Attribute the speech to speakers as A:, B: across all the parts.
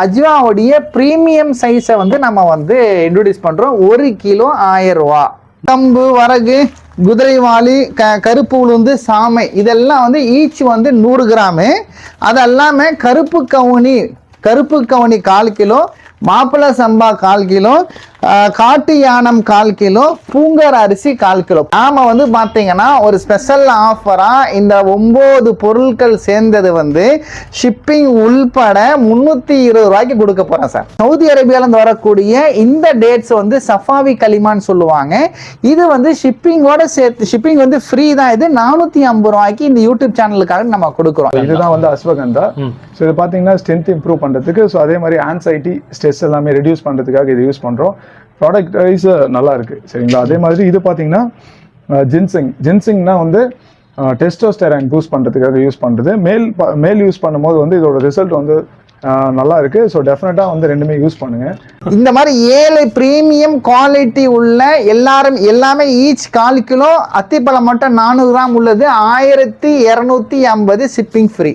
A: அஜ்வாவுடைய premium சைஸை வந்து நம்ம வந்து இன்ட்ரோடியூஸ் பண்ணுறோம். 1 கிலோ 1000 ரூபா. கம்பு, வரகு, குதிரைவாளி, கருப்பு உளுந்து, சாமை இதெல்லாம் வந்து ஈச் வந்து 100 கிராமு. அது இல்லாமல் கருப்பு கவுனி 1/4 கிலோ, மாப்பிள்ளை சம்பா 1/4 கிலோ, காட்டு யானம் 1/4 கிலோ, பூங்கர் அரிசி 1/4 கிலோ. நாம வந்து பார்த்தீங்கன்னா ஒரு ஸ்பெஷல் ஆஃபராக இந்த 9 பொருட்கள் சேர்ந்தது வந்து ஷிப்பிங் உள்பட 320 ரூபாய்க்கு கொடுக்க போகிறேன் சார். சவுதி அரேபியாவிலேருந்து வரக்கூடிய இந்த டேட்ஸ் வந்து சஃபாவி களிமான்னு சொல்லுவாங்க. இது வந்து ஷிப்பிங்கோட சேர்த்து ஷிப்பிங் வந்து ஃப்ரீ தான். இது 450 ரூபாய்க்கு இந்த யூடியூப் சேனலுக்காக நம்ம கொடுக்குறோம்.
B: இதுதான் வந்து அஸ்வகந்தா. ஸோ இது பார்த்தீங்கன்னா ஸ்ட்ரென்த் இம்ப்ரூவ் பண்ணுறதுக்கு, ஸோ அதே மாதிரி ஆன்சைட்டி ஸ்ட்ரெஸ் எல்லாமே ரெடியூஸ் பண்ணுறதுக்காக இது யூஸ் பண்ணுறோம். ப்ராடக்ட் வைஸ் நல்லா இருக்குது சரிங்களா. அதே மாதிரி இது பார்த்தீங்கன்னா ஜின்சிங்னா வந்து டெஸ்டோஸ்டெரான் பூஸ்ட் பண்ணுறதுக்காக யூஸ் பண்ணுறது. மேல் யூஸ் பண்ணும்போது வந்து இதோட ரிசல்ட் வந்து நல்லா இருக்கு. ஸோ டெஃபினட்டாக வந்து ரெண்டுமே யூஸ் பண்ணுங்க.
A: இந்த மாதிரி 7 ப்ரீமியம் குவாலிட்டி உள்ள எல்லாமே ஈச் 1/4 கிலோ. அத்திப்பழம் மட்டும் 400 கிராம் உள்ளது 1250 ஷிப்பிங் ஃப்ரீ.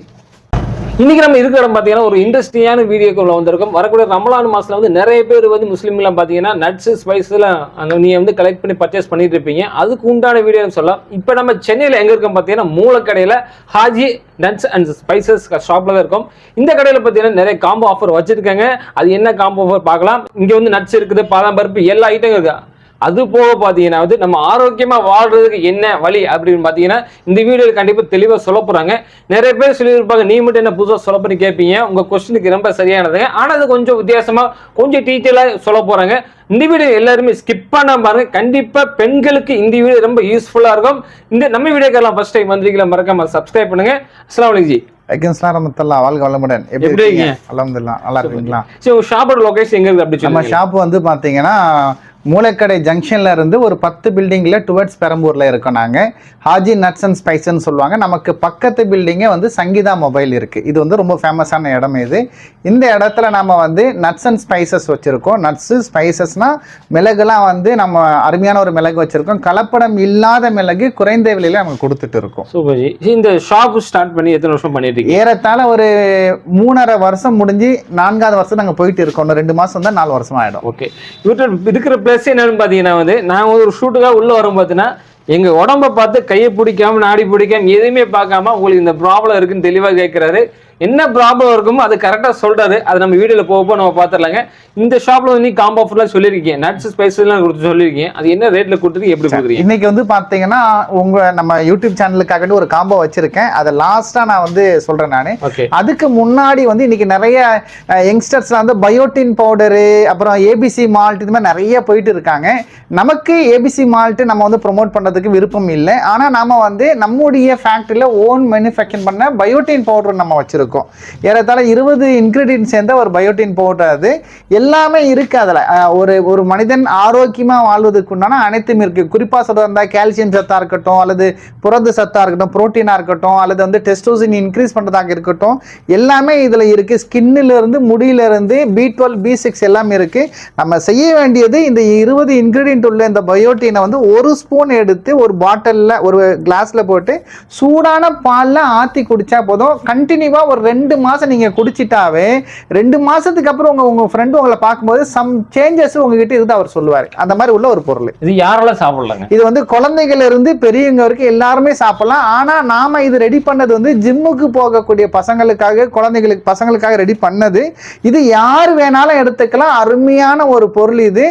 C: இன்னைக்கு நம்ம இருக்கிற இடம் பார்த்தீங்கன்னா ஒரு இன்ட்ரெஸ்டிங்கான வீடியோக்குள்ள வந்திருக்கும். வரக்கூடிய ரமலான் மாசத்துல வந்து நிறைய பேர் வந்து முஸ்லீம்லாம் பார்த்தீங்கன்னா நட்ஸ் ஸ்பைஸ்லாம் அங்கே நீ வந்து கலெக்ட் பண்ணி பர்ச்சேஸ் பண்ணிட்டு இருப்பீங்க. அதுக்கு உண்டான வீடியோன்னு சொல்லலாம். இப்போ நம்ம சென்னையில் எங்கே இருக்கோம் பார்த்தீங்கன்னா மூலக்கடையில் ஹாஜி நட்ஸ் அண்ட் ஸ்பைசஸ் ஷாப்பில் தான் இருக்கும். இந்த கடையில் பார்த்தீங்கன்னா நிறைய காம்போ ஆஃபர் வச்சிருக்காங்க. அது என்ன காம்போ ஆஃபர் பார்க்கலாம். இங்கே வந்து நட்ஸ் இருக்குது, பாதாம் பருப்பு, எல்லா ஐட்டம் இருக்கு. அது போக பார்த்தீங்கன்னா வந்து நம்ம ஆரோக்கியமா வாழ்றதுக்கு என்ன வழி அப்படின்னு பார்த்தீங்கன்னா இந்த வீடியோவில் கண்டிப்பாக தெளிவாக சொல்ல போறாங்க. நிறைய பேர் சொல்லியிருப்பாங்க, நீ மட்டும் என்ன புதுசாக சொல்ல பண்ணி கேட்பீங்க. உங்க கொஸ்டினுக்கு ரொம்ப சரியானதுங்க. ஆனால் அது கொஞ்சம் வித்தியாசமா கொஞ்சம் டீட்டெயிலாக சொல்ல போறாங்க. இந்த வீடியோ எல்லாருமே ஸ்கிப் பண்ண பாருங்க. கண்டிப்பா பெண்களுக்கு இந்த வீடியோ ரொம்ப யூஸ்ஃபுல்லா இருக்கும். இந்த நம்ம வீடியோக்கெல்லாம் ஃபர்ஸ்ட் டைம் வந்திருக்கீங்களா மறக்காம சப்ஸ்கிரைப் பண்ணுங்க. அஸ்ஸலாமு அலைக்கும் ஜி.
A: வாழ்க வளமுடன். எப்படி இருக்கீங்க? அல்ஹம்துலில்லாஹ். நல்லா இருக்கீங்களா?
C: சரி, ஷாப்போட லொகேஷன் எங்க இருக்கு அப்படி
A: நம்ம ஷாப் வந்து பாத்தீங்கன்னா மூலக்கடை ஜங்ஷன்ல இருந்து ஒரு 10 பில்டிங்ல டுவர்ட்ஸ் பெரம்பூர்ல இருக்கோம். நாங்க ஹாஜி நட்ஸ் அண்ட் ஸ்பைசஸ்ன்னு சொல்லுவாங்க. நமக்கு பக்கத்து பில்டிங்கே வந்து சங்கீதா மொபைல் இருக்கு. இது வந்து ரொம்ப ஃபேமஸான இடம். இது இந்த இடத்துல நம்ம வந்து நட்ஸ் அண்ட் ஸ்பைசஸ் வச்சிருக்கோம். நட்ஸ் ஸ்பைசஸ்னா மிளகுலாம் வந்து நம்ம அருமையான ஒரு மிளகு வச்சிருக்கோம். கலப்படம் இல்லாத மிளகு குறைந்த விலையில நம்ம கொடுத்துட்டு இருக்கோம்.
C: Super G. இந்த ஷாப் ஸ்டார்ட் பண்ணி எத்தனை வருஷம் பண்ணிட்டு இருக்கீங்க?
A: ஏறத்தாழ ஒரு 3.5 வருஷம் முடிஞ்சு 4வது வருஷம் நாங்க போயிட்டு இருக்கோம். 2 மாசம் தான் 4 வருஷம் ஆயிடும்.
C: ஓகே. யூடியூப் இருக்கிற பிளஸ் என்னன்னு பாத்தீங்கன்னா வந்து நான் ஒரு ஷூட்டுக்காக உள்ள வரும் பார்த்தீங்கன்னா எங்க உடம்ப பார்த்து கையை பிடிக்காம நாடி பிடிக்காம எதுவுமே பார்க்காம உங்களுக்கு இந்த ப்ராப்ளம் இருக்குன்னு தெளிவாக கேட்கிறாரு. என்ன ப்ராப்ளம் இருக்குமோ அது கரெக்டாக சொல்றாரு. அது நம்ம வீடியோவில் போக நம்ம பார்த்துடலாங்க. இந்த ஷாப்ல வந்து காம்போ ஆஃபர்லாம் சொல்லியிருக்கீங்க, நட்ஸ் ஸ்பைசஸ்லாம் கொடுத்து சொல்லியிருக்கீங்க. அது என்ன ரேட்ல கொடுத்துருக்கு, எப்படி கொடுக்குறீங்க?
A: இன்னைக்கு வந்து பார்த்தீங்கன்னா நம்ம யூடியூப் சேனலுக்காக ஒரு காம்போ வச்சிருக்கேன். அதை லாஸ்டா நான் வந்து சொல்றேன். நான் அதுக்கு முன்னாடி வந்து இன்னைக்கு நிறைய யங்ஸ்டர்ஸ்லாம் வந்து பயோட்டின் பவுடரு, அப்புறம் ஏபிசி மால்ட், இது மாதிரி நிறைய போயிட்டு இருக்காங்க. நமக்கு ஏபிசி மால்ட் நம்ம வந்து ப்ரொமோட் பண்றதுக்கு விருப்பம் இல்லை. ஆனா நாம வந்து நம்முடைய ஃபேக்டரியில ஓன் மேனுஃபேக்சர் பண்ண பயோட்டின் பவுடர் நம்ம வச்சிருக்கோம். ஏறத்தாழ 20 இன்கிரீடியன்ட் சேர்ந்த ஒரு பயோட்டின் பவுடர். அது எல்லாமே இருக்கு. அதுல ஒரு மனிதன் ஆரோக்கியமா வாழ்வதற்கு உண்டான அனைத்தும் இருக்கு. குறிப்பா சொல்றதா கால்சியம் சத்தா இருக்கட்டும், அல்லது புரத சத்தா இருக்கட்டும், புரோட்டீனா இருக்கட்டும், அல்லது வந்து டெஸ்டோஸ்டிரான் இன்க்ரீஸ் பண்றதாக இருக்கட்டும், எல்லாமே இதுல இருக்கு. ஸ்கின்ல இருந்து முடியில இருந்து B12 B6 எல்லாமே இருக்கு. நம்ம செய்ய வேண்டியது இந்த 20 இன்கிரீடியன்ட் உள்ள இந்த பயோட்டினை வந்து 1 ஸ்பூன் எடுத்து ஒரு பாட்டில்ல ஒரு கிளாஸ்ல போட்டு சூடான பால்ல ஆத்தி குடிச்சா போதும். கண்டினியூவா ஒரு 2 மாசம் நீங்க குடிச்சிட்டாவே 2 மாசத்துக்கு அப்புறம் உங்க ஃப்ரெண்ட் உங்களை பார்க்கும்போது சம் சேஞ்சஸ் உங்ககிட்ட இருந்து அவர் சொல்லுவாரு. அந்த மாதிரி உள்ள ஒரு பொருள்.
C: இது யாரெல்லாம் சாப்பிடலாங்க?
A: இது வந்து குழந்தைகள் இருந்து பெரியவங்க வரைக்கும் எல்லாருமே சாப்பிடலாம். ஆனா நாம இது ரெடி பண்ணது வந்து ஜிம்முக்கு போகக்கூடிய பசங்களுக்காக, பசங்களுக்காக ரெடி பண்ணது. இது யார் வேணாலும் எடுத்துக்கலாம். அருமையான ஒரு பொருள் இது.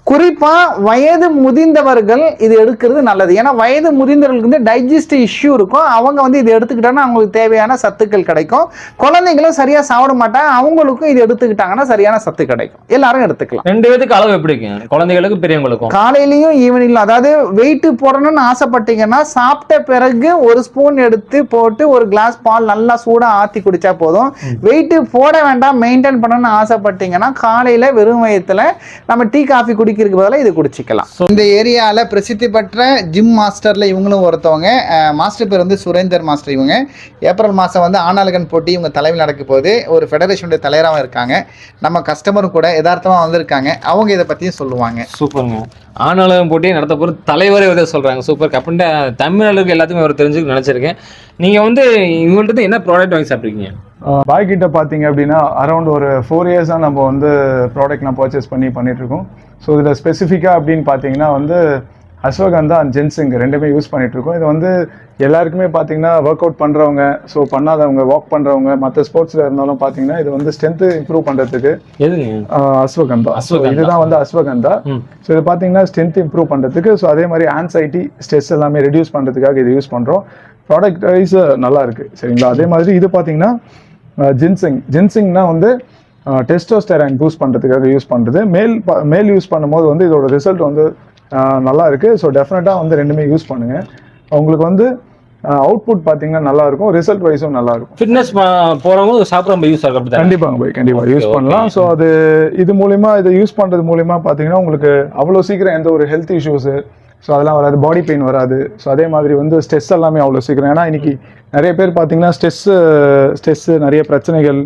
A: குறிப்பா வயது முதிர்ந்தவர்கள் இது எடுக்கிறது நல்லது. ஏன்னா வயது முதிர்ந்தவர்களுக்கு வந்து டைஜஸ்டிவ் இஷ்யூ இருக்கும். அவங்க வந்து இது எடுத்துக்கிட்டாங்கன்னா அவங்களுக்கு தேவையான சத்துக்கள் கிடைக்கும். குழந்தைங்களும் சரியா சாப்பிட மாட்டாங்க, அவங்களுக்கும் இது எடுத்துக்கிட்டாங்கன்னா சரியான சத்து கிடைக்கும். எல்லாரும் எடுத்துக்கலாம்.
C: 2 பேருக்கு அளவு எப்படி இருக்கு? குழந்தைகளுக்கும் பெரியவங்களுக்கும்?
A: காலையிலயும் ஈவினிங்ல. அதாவது வெயிட் போடணும்னு ஆசைப்பட்டீங்கன்னா சாப்பிட்ட பிறகு 1 ஸ்பூன் எடுத்து போட்டு ஒரு கிளாஸ் பால் நல்லா சூடா ஆத்தி குடிச்சா போதும். வெயிட் போட வேண்டாம், மெயின்டைன் பண்ணணும்னு ஆசைப்பட்டீங்கன்னா காலையில வெறும் வயிற்றுல நம்ம டீ காஃபி குடிக்கிறதுக்கு பதிலாக இது குடிச்சிக்கலாம். இந்த ஏரியால பிரசித்தி பெற்ற ஜிம் மாஸ்டர்ல இவங்களும் ஒருத்தவங்க. மாஸ்டர் பேர் வந்து சுரேந்தர் மாஸ்டர். இவங்க ஏப்ரல் மாசம் வந்து ஆனாலகன் போட்டி இவங்க தலைமையில் நடக்க போது ஒரு ஃபெடரேஷனுடைய தலைவராகவும் இருக்காங்க. நம்ம கஸ்டமரும் கூட யதார்த்தமா வந்திருக்காங்க. அவங்க இதை பத்தியும் சொல்லுவாங்க.
C: சூப்பருங்க. ஆனாலகன் போட்டியை நடத்த போகிற தலைவரே வந்து சொல்றாங்க. சூப்பர். அப்படின்ட்டு தமிழ்நாடுக்கு எல்லாத்துக்கும் அவர் தெரிஞ்சுக்க நினைச்சிருக்கேன். நீங்க வந்து இவங்கள்ட்ட என்ன ப்ராடக்ட் வாங்கி சாப்பிட்ருக்கீங்க?
B: பாய் கிட்ட பார்த்தீங்க அப்படின்னா அரௌண்ட் ஒரு 4 இயர்ஸாக நம்ம வந்து ப்ராடக்ட்லாம் பர்ச்சேஸ் பண்ணிட்டு இருக்கோம். ஸோ இதில் ஸ்பெசிஃபிக்காக அப்படின்னு பார்த்தீங்கன்னா வந்து அஸ்வகந்தா அண்ட் ஜென்சிங் ரெண்டுமே யூஸ் பண்ணிட்டு இருக்கோம். இது வந்து எல்லாருக்குமே பார்த்தீங்கன்னா ஒர்க் அவுட் பண்ணுறவங்க, ஸோ பண்ணாதவங்க, வாக் பண்ணுறவங்க, மற்ற ஸ்போர்ட்ஸில் இருந்தாலும் பார்த்தீங்கன்னா இது வந்து ஸ்ட்ரென்த்து இம்ப்ரூவ் பண்ணுறதுக்கு அஸ்வகந்தா. இதுதான் வந்து அஸ்வகந்தா. ஸோ இது பார்த்தீங்கன்னா ஸ்ட்ரென்த் இம்ப்ரூவ் பண்ணுறதுக்கு, ஸோ அதே மாதிரி ஆன்சைட்டி, ஸ்ட்ரெஸ் எல்லாமே ரெடியூஸ் பண்ணுறதுக்காக இது யூஸ் பண்ணுறோம். ப்ராடக்ட் வைஸ் நல்லா இருக்கு சரிங்களா. அதே மாதிரி இது பார்த்தீங்கன்னா ஜென்சிங்னா வந்து டெஸ்டோஸ்டெரான் பூஸ்ட் பண்ணுறதுக்காக யூஸ் பண்ணுறது. மேல் யூஸ் பண்ணும்போது வந்து இதோட ரிசல்ட் வந்து நல்லா இருக்கு. ஸோ டெஃபினட்டாக வந்து ரெண்டுமே யூஸ் பண்ணுங்க. உங்களுக்கு வந்து அவுட்புட் பார்த்தீங்கன்னா நல்லா இருக்கும், ரிசல்ட் வைஸும் நல்லா இருக்கும்.
C: ஃபிட்னஸ் போறவங்க சாப்பிட்ற யூஸ் ஆகும்.
B: கண்டிப்பாக யூஸ் பண்ணலாம். ஸோ அது இது மூலிமா இதை யூஸ் பண்ணுறது மூலிமா பார்த்தீங்கன்னா உங்களுக்கு அவ்வளோ சீக்கிரம் எந்த ஒரு ஹெல்த் இஷ்யூஸு ஸோ அதெல்லாம் வராது, பாடி பெயின் வராது. ஸோ அதே மாதிரி வந்து ஸ்ட்ரெஸ் எல்லாமே அவ்வளோ சீக்கிரம், ஏன்னா இன்னைக்கு நிறைய பேர் பார்த்தீங்கன்னா ஸ்ட்ரெஸ்ஸு நிறைய பிரச்சனைகள்,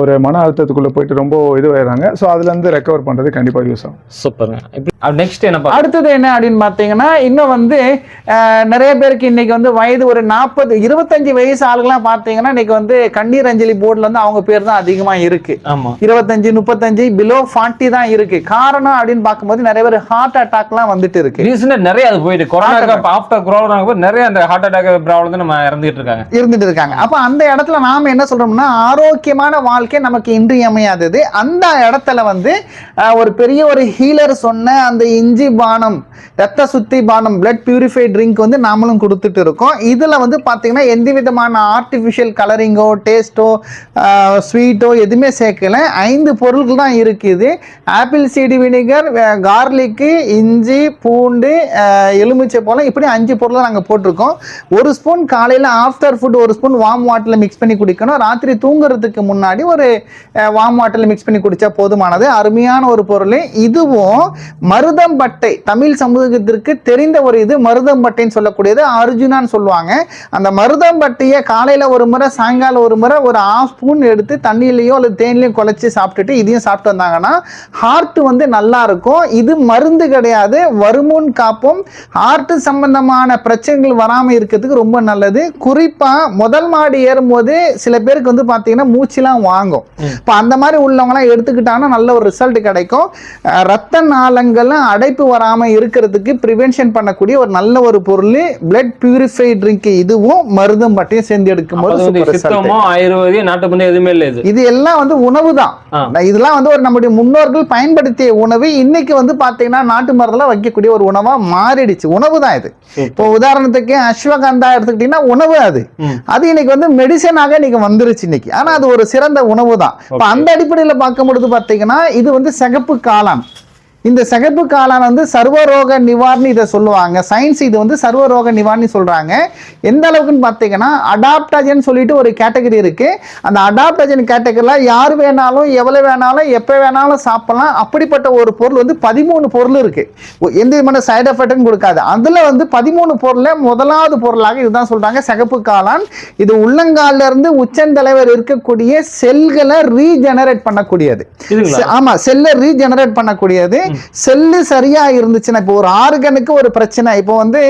B: ஒரு மன அழுத்தத்துக்குள்ளே போயிட்டு ரொம்ப இதுவாயிடுறாங்க. ஸோ அதுலேருந்து ரெக்கவர் பண்ணுறது கண்டிப்பாக யூஸ் ஆகும்.
C: சூப்பர். நெக்ஸ்ட் என்ன
A: அடுத்தது என்ன அப்படின்னு பார்த்தீங்கன்னா, இன்னும் வந்து நிறைய பேருக்கு இன்னைக்கு வந்து வயது ஒரு 25 வயசு ஆளுங்களாம் பார்த்தீங்கன்னா இன்னைக்கு வந்து கண்ணீர் அஞ்சலி போர்டில் வந்து அவங்க பேர் தான் அதிகமாக இருக்கு. 25, 35 பிலோ 40 தான் இருக்கு. காரணம் அப்படின்னு பார்க்கும்போது நிறைய பேர் ஹார்ட் அட்டாக்லாம் வந்துட்டு இருக்கு.
C: நிறைய அது போயிட்டு ஆஃப்டர் கொரோனா நிறைய அந்த ஹார்ட் அட்டாக் ப்ராப்ளம் நம்ம இருந்துட்டு இருக்காங்க.
A: அப்ப அந்த இடத்துல நாம என்ன சொல்றோம்னா, ஆரோக்கியமான வாழ்க்கை நமக்கு இன்றியமையாதது. அந்த இடத்துல வந்து ஒரு பெரிய ஒரு ஹீலர் சொன்ன அந்த இஞ்சி பானம், ரத்த சுத்தி பானம், பிளட் பியூரிஃபை ட்ரிங்க் வந்து நாமளும் கொடுத்துட்டு இருக்கோம். இதுல வந்து பாத்தீங்கன்னா எந்த விதமான ஆர்டிபிஷியல் கலரிங்கோ, டேஸ்டோ, ஸ்வீட்டோ எதுவுமே சேர்க்கல. 5 பொருட்கள் தான் இருக்குது. ஆப்பிள் சீடு வினிகர், கார்லிக்கு, இஞ்சி, பூண்டு, எலுமிச்சை போல இப்படி 5 பொருள் நாங்கள் போட்டிருக்கோம். 1 ஸ்பூன் காலையில் ஆஃப்டர் ஃபுட் 1 ஸ்பூன் வார்ம் வாட்டரில் மிக்ஸ் பண்ணி குடிக்கணும். ராத்திரி தூங்குறதுக்கு முன்னாடி ஒரு வார்ம் வாட்டரில் மிக்ஸ் பண்ணி குடிச்சா போதுமானது. அருமையான ஒரு பொருள். இதுவும் மருதம்பட்டை, தமிழ் சமூகத்திற்கு தெரிந்த ஒரு இது மருதம்பட்டைன்னு சொல்லக்கூடியது, அர்ஜுனான்னு சொல்லுவாங்க. அந்த மருதம்பட்டையை காலையில் ஒரு முறை, சாயங்காலம் ஒரு முறை ஒரு 1/2 ஸ்பூன் எடுத்து தண்ணியிலையோ அல்லது தேன்லையும் குழச்சி சாப்பிட்டுட்டு இதையும் சாப்பிட்டு வந்தாங்கன்னா ஹார்ட் வந்து நல்லா இருக்கும். இது மருந்து கிடையாது, வருமுன் காப்பும். ஹார்ட் சம்பந்தமான பிரச்சனைகள் வராமல் இருக்கிறதுக்கு ரொம்ப நல்லது. குறிப்பா முதல் மாடி ஏறும்போது சில பேருக்கு வந்து பாத்தீங்கன்னா மூச்சுலாம் வாங்கும். இப்போ அந்த மாதிரி உள்ளவங்கலாம் எடுத்துக்கிட்டாங்கன்னா நல்ல ஒரு ரிசல்ட் கிடைக்கும். ரத்த நாளங்கள்லாம் அடைப்பு வராம இருக்கிறதுக்கு ப்ரிவென்ஷன் பண்ணக்கூடிய ஒரு நல்ல ஒரு பொருள் பிளட் பியூரிஃபை ட்ரிங்க். இதுவும் மருந்தும் பட்டையும் சேர்ந்து எடுக்கும்போது
C: ஆயுர்வேதிய நாட்டு மருந்து எதுவுமே இல்லை.
A: இது எல்லாம் வந்து உணவு தான். இதெல்லாம் வந்து ஒரு நம்முடைய முன்னோர்கள் பயன்படுத்திய உணவு. இன்னைக்கு வந்து பாத்தீங்கன்னா நாட்டு மருந்துலாம் வைக்கக்கூடிய ஒரு உணவா மாறிடுச்சு. உணவு தான் இது. இப்போ உதாரணத்துக்கு அஸ்வகந்தா எடுத்துக்கிட்டீங்கன்னா உணவு, அது இன்னைக்கு வந்து மெடிசனாக இன்னைக்கு வந்துருச்சு இன்னைக்கு. ஆனா அது ஒரு சிறந்த உணவு தான். அந்த அடிப்படையில் பார்க்கும்பொழுது பாத்தீங்கன்னா இது வந்து சிகப்பு காளான். இந்த சிகப்பு காளான் வந்து சர்வரோக நிவாரணி இதை சொல்லுவாங்க. சயின்ஸ் இது வந்து சர்வரோக நிவாரணி சொல்றாங்க. எந்த அளவுக்குன்னு பார்த்தீங்கன்னா அடாப்டஜன் சொல்லிட்டு ஒரு கேட்டகரி இருக்கு. அந்த அடாப்டஜன் கேட்டகரியில் யார் வேணாலும் எவ்வளவு வேணாலும் எப்போ வேணாலும் சாப்பிடலாம். அப்படிப்பட்ட ஒரு பொருள் வந்து 13 பொருள் இருக்கு. எந்த விதமான சைடு எஃபெக்டும் கொடுக்காது. அதுல வந்து 13 பொருள்ல முதலாவது பொருளாக இதுதான் சொல்றாங்க சிகப்பு காளான். இது உள்ளங்கால இருந்து உச்சந்தலைவர் இருக்கக்கூடிய செல்களை ரீஜெனரேட் பண்ணக்கூடியது. ஆமா, செல்லை ரீஜெனரேட் பண்ணக்கூடியது. செல்லு சரியா இருந்துச்சுன்னா, இப்போ ஒரு ஆர்கனுக்கு ஒரு பிரச்சனை, இப்போ வந்து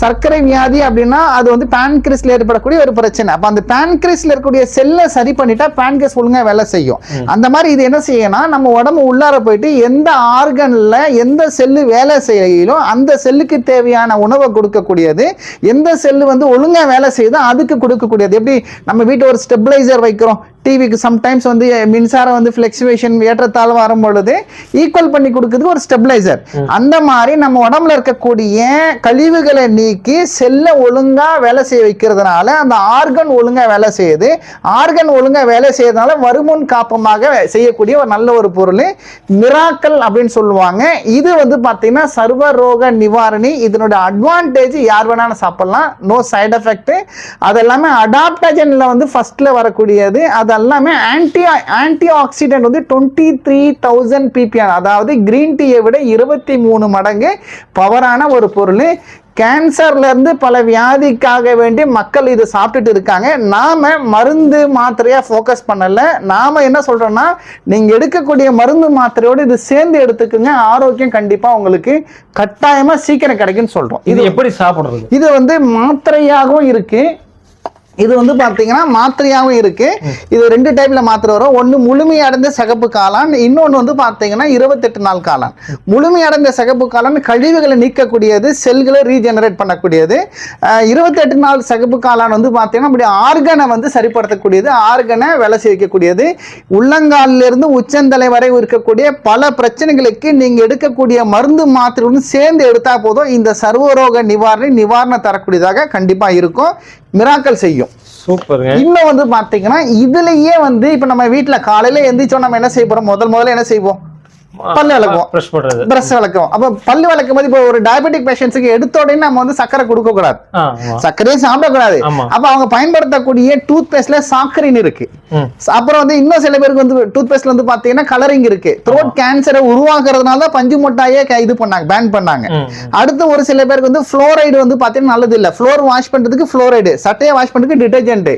A: சர்க்கரை வியாதி அப்படின்னா அது வந்து பான்கிரஸ்ல ஏற்படக்கூடிய ஒரு பிரச்சனை. அப்ப அந்த பான்கிரஸ்ல இருக்கக்கூடிய செல்லை சரி பண்ணிட்டா பான்கிரஸ் ஒழுங்கா வேலை செய்யும். அந்த மாதிரி இது என்ன செய்யணும், நம்ம உடம்பு உள்ளார போயிட்டு எந்த ஆர்கன்ல எந்த செல்லு வேலை செய்யலும் அந்த செல்லுக்கு தேவையான உணவை கொடுக்கக்கூடியது. எந்த செல்லு வந்து ஒழுங்கா வேலை செய்யுதோ அதுக்கு கொடுக்கக்கூடியது. எப்படி நம்ம வீட்டு ஒரு ஸ்டெபிளைசர் வைக்கிறோம், டிவிக்கு சம்டைம்ஸ் வந்து மின்சாரம் வந்து ஃபிளக்சுவேஷன் ஏற்றத்தாழ்வு வரும் பொழுது ஈக்குவல் பண்ணி கொடுக்குறது ஒரு ஸ்டெபிளைசர். அந்த மாதிரி நம்ம உடம்புல இருக்கக்கூடிய கழிவுகளை நீக்கி செல்ல ஒழுங்கா வேலை செய்ய வைக்கிறதுனால அந்த ஆர்கன் ஒழுங்கா வேலை செய்யுது. ஆர்கன் ஒழுங்கா வேலை செய்யறதுனால வருமுன் காப்பமாக செய்யக்கூடிய ஒரு நல்ல ஒரு பொருள் மிராக்கல் அப்படின்னு சொல்லுவாங்க. இது வந்து பார்த்தீங்கன்னா சர்வ ரோக நிவாரணி. இதனோட அட்வான்டேஜ் யார் வேணாலும் சாப்பிடலாம், நோ சைடு எஃபெக்ட். அது எல்லாமே அடாப்டஜன்ல வந்து ஃபர்ஸ்ட்ல வரக்கூடியது. அது எல்லாமே ஆன்டி ஆக்சிடென்ட் வந்து 23,000 ppm, அதாவது கிரீன் டீயை விட 23 மடங்கு பவரான ஒரு பொருள். கேன்சர்ல இருந்து பல வியாதிக்காக வேண்டி மக்கள் இது சாப்பிட்டுட்டு இருக்காங்க. நாம மருந்து மாத்திரையா ஃபோக்கஸ் பண்ணல. நாம என்ன சொல்றோம்னா, நீங்க எடுக்கக்கூடிய மருந்து மாத்திரையோடு இது சேர்ந்து எடுத்துக்குங்க, ஆரோக்கியம் கண்டிப்பா உங்களுக்கு கட்டாயமா சீக்கிரம் கிடைக்குன்னு சொல்றோம்.
C: இது எப்படி சாப்பிடுறது?
A: இது வந்து மாத்திரையாகவும் இருக்கு, இது வந்து பாத்தீங்கன்னா மாத்திரையாவும் இருக்கு. இது 2 டைப்ல மாத்திரை வரும். ஒன்னு முழுமையடைந்த சிகப்பு காளான், இன்னொன்னு வந்து பாத்தீங்கன்னா 28 நாள் காளான். முழுமையடைந்த சிகப்பு காளான் கழிவுகளை நீக்கக்கூடியது, செல்களை ரீஜெனரேட் பண்ணக்கூடியது. 28 நாள் சிகப்பு காளான் வந்து பாத்தீங்கன்னா அப்படி ஆர்கனை வந்து சரிப்படுத்தக்கூடியது, ஆர்கனை வேலை செய்யக்கூடியது. உள்ளங்காலில இருந்து உச்சந்தலை வரை இருக்கக்கூடிய பல பிரச்சனைகளுக்கு நீங்க எடுக்கக்கூடிய மருந்து மாத்திரையுடன் சேர்ந்து எடுத்தா போதும் இந்த சர்வரோக நிவாரணம் தரக்கூடியதாக கண்டிப்பா இருக்கும், மிராக்கல் செய்யும்.
C: சூப்பர்.
A: இன்னும் வந்து பாத்தீங்கன்னா இதுலயே வந்து இப்ப நம்ம வீட்டுல காலையில எந்திரிச்சோம், நம்ம என்ன செய்ய போறோம், முதல்ல என்ன செய்வோம், பல்லு விளக்குவோம், பிரஷ் விளக்குவோம். அப்ப பல்லு விளக்கும் போது இப்போ ஒரு டயபெட்டிக் பேஷண்ட்ஸுக்கு எடுத்த உடனே நம்ம வந்து சக்கரை கொடுக்க கூடாது, சர்க்கரையே சாப்பிடக்கூடாது. அப்ப அவங்க பயன்படுத்தக்கூடிய டூத் பேஸ்ட்ல சாக்கரின் இருக்கு. அப்புறம் வந்து இன்னும் சில பேருக்கு வந்து டூத் பேஸ்ட்ல வந்து பாத்தீங்கன்னா கலரிங் இருக்கு. த்ரோட் கேன்சரை உருவாக்குறதுனால தான் பஞ்சு முட்டாயே இது பண்ணாங்க, பேன் பண்ணாங்க. அடுத்து ஒரு சில பேருக்கு வந்து ஃப்ளோரைடு வந்து பாத்தீங்கன்னா நல்லது இல்ல. ஃப்ளோர் வாஷ் பண்றதுக்கு ஃப்ளோரைடு, சட்டையை வாஷ் பண்றதுக்கு டிடர்ஜென்ட்.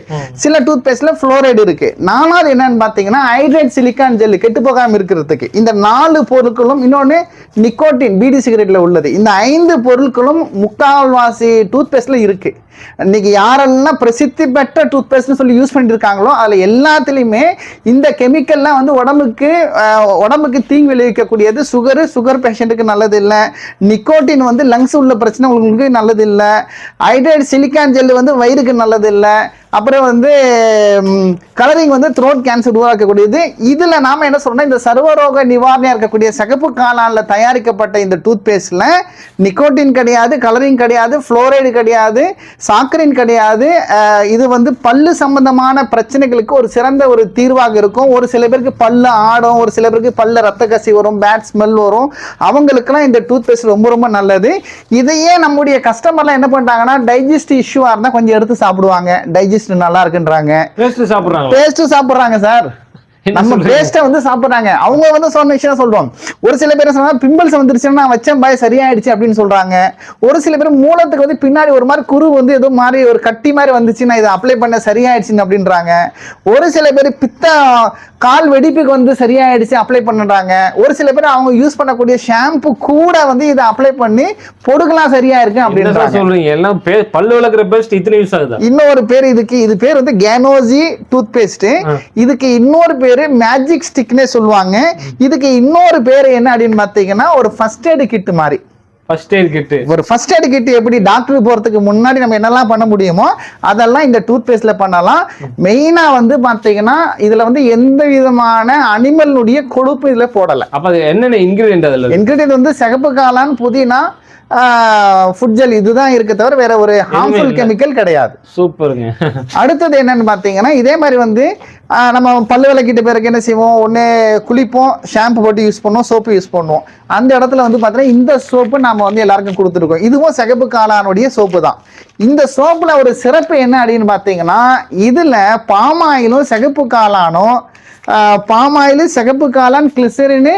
A: சில டூத் பேஸ்ட்ல ஃப்ளோரைடு இருக்கு. நாலாவது என்னன்னு பாத்தீங்கன்னா ஹைட்ரேட் சிலிக்கான் ஜெல், கெட்டு போகாம இருக்கிறதுக்கு. இந்த 4 பொருட்களும், இன்னொன்னு நிக்கோட்டின் பீடி சிகரெட்ல உள்ளது. இந்த 5 பொருட்களும் முக்கால்வாசி டூத் பேஸ்ட்ல இருக்கு. இன்னைக்கு யாரெல்லாம் பிரசித்தி பெற்ற டூத் பேஸ்ட் சொல்லி யூஸ் பண்ணிட்டு இருக்காங்களோ அதுல எல்லாத்துலயுமே இந்த கெமிக்கல்லாம் வந்து உடம்புக்கு தீங்கு விளைவிக்கக்கூடியது. சுகர் பேஷண்ட்டுக்கு நல்லது இல்லை. நிக்கோட்டின் வந்து லங்ஸ் உள்ள பிரச்சனை உங்களுக்கு நல்லது இல்லை. ஹைட்ரேட் சிலிக்கான் ஜெல் வந்து வயிறுக்கு நல்லது இல்லை. அப்புறம் வந்து கலரிங் வந்து த்ரோட் கேன்சர் உருவாக்கக்கூடியது. இதுல நாம என்ன சொல்றோம்னா இந்த சர்வரோக நிவாரணியா இருக்கக்கூடிய சிகப்பு காளான்ல தயாரிக்கப்பட்ட இந்த டூத் பேஸ்ட்ல நிக்கோட்டின் கிடையாது, கலரிங் கிடையாது, ஃப்ளோரைடு கிடையாது, சாக்கரின் கிடையாது. இது வந்து பல்லு சம்பந்தமான பிரச்சனைகளுக்கு ஒரு சிறந்த ஒரு தீர்வாக இருக்கும். ஒரு சில பேருக்கு பல்லு ஆடும், ஒரு சில பேருக்கு பல்ல ரத்த கசி வரும், பேட் ஸ்மெல் வரும். அவங்களுக்குலாம் இந்த டூத் பேஸ்ட் ரொம்ப ரொம்ப நல்லது. இதையே நம்முடைய கஸ்டமர்லாம் என்ன பண்றாங்கன்னா டைஜஸ்ட் இஷ்யூவா இருந்தா கொஞ்சம் எடுத்து சாப்பிடுவாங்க. டைஜஸ்ட் நல்லா இருக்குன்றாங்க, பேஸ்ட் சாப்பிடுறாங்க சார். நம்ம பேஸ்ட வந்து சாப்பிடுறாங்க. அவங்க வந்து சொன்ன விஷயம் சொல்றோம். ஒரு சில பேர் சொன்னா பிம்பிள்ஸ் வந்துருச்சுன்னா நான் வச்சேன் பாய் சரியாயிடுச்சு அப்படின்னு சொல்றாங்க. ஒரு சில பேர் மூலத்துக்கு வந்து பின்னாடி ஒரு மாதிரி குரு வந்து ஏதோ மாதிரி ஒரு கட்டி மாதிரி வந்துச்சு, நான் இதை அப்ளை பண்ண சரியாயிடுச்சுன்னு அப்படின்றாங்க. ஒரு சில பேர் பித்த கால் வெடிப்புக்கு வந்து சரியாயிடுச்சு அப்ளை பண்ணுறாங்க. ஒரு சில பேர் அவங்க யூஸ் பண்ணக்கூடிய ஷாம்பு கூட வந்து இதை அப்ளை பண்ணி பொடுகெல்லாம் சரியா இருக்கு அப்படின்னு சொல்றீங்க. எல்லாம் பல்லு விளக்குற பேஸ்ட் இத்தனை யூஸ் ஆகுது. இன்னொரு பேர் இதுக்கு, இது பேர் வந்து கேனோசி டூத் பேஸ்ட். இதுக்கு இன்னொரு பேரு மேஜிக் ஸ்டிக்னே சொல்லுவாங்க. இதுக்கு இன்னொரு பேரு என்ன அப்படின்னு பாத்தீங்கன்னா ஒரு ஃபர்ஸ்ட் எய்ட் கிட் மாதிரி. ஒரு ஃபர்ஸ்ட் எய்ட் கிட் எப்படி டாக்டர் போறதுக்கு முன்னாடி நம்ம என்னெல்லாம் பண்ண முடியுமோ அதெல்லாம் இந்த டூத் பேஸ்ட்ல பண்ணலாம். மெயினா வந்து பாத்தீங்கன்னா இதுல வந்து எந்த விதமான அனிமலுடைய கொழுப்பு இதுல போடல. அப்ப அது என்னென்ன இன்கிரிடியன்ட் வந்து சிகப்பு காளான், புதினா, ஃபுட் ஜெல் இதுதான் இருக்க தவிர வேற ஒரு ஹார்ம்ஃபுல் கெமிக்கல் கிடையாது. சூப்பருங்க. அடுத்தது என்னன்னு பாத்தீங்கன்னா இதே மாதிரி வந்து நம்ம பல்லு விளக்கிட்ட பிறகு என்ன செய்வோம், ஒன்று குளிப்போம், ஷாம்பு போட்டு யூஸ் பண்ணுவோம், சோப்பு யூஸ் பண்ணுவோம். அந்த இடத்துல வந்து பார்த்தீங்கன்னா இந்த சோப்பு நாம வந்து எல்லாருக்கும் கொடுத்துருக்கோம். இதுவும் சிகப்பு காளானுடைய சோப்பு தான். இந்த சோப்புல ஒரு சிறப்பு என்ன அப்படின்னு பார்த்தீங்கன்னா இதுல பாமாயிலும் சிகப்பு காளானும், பாமாயில் சிகப்பு காளான், கிளிசரின்னு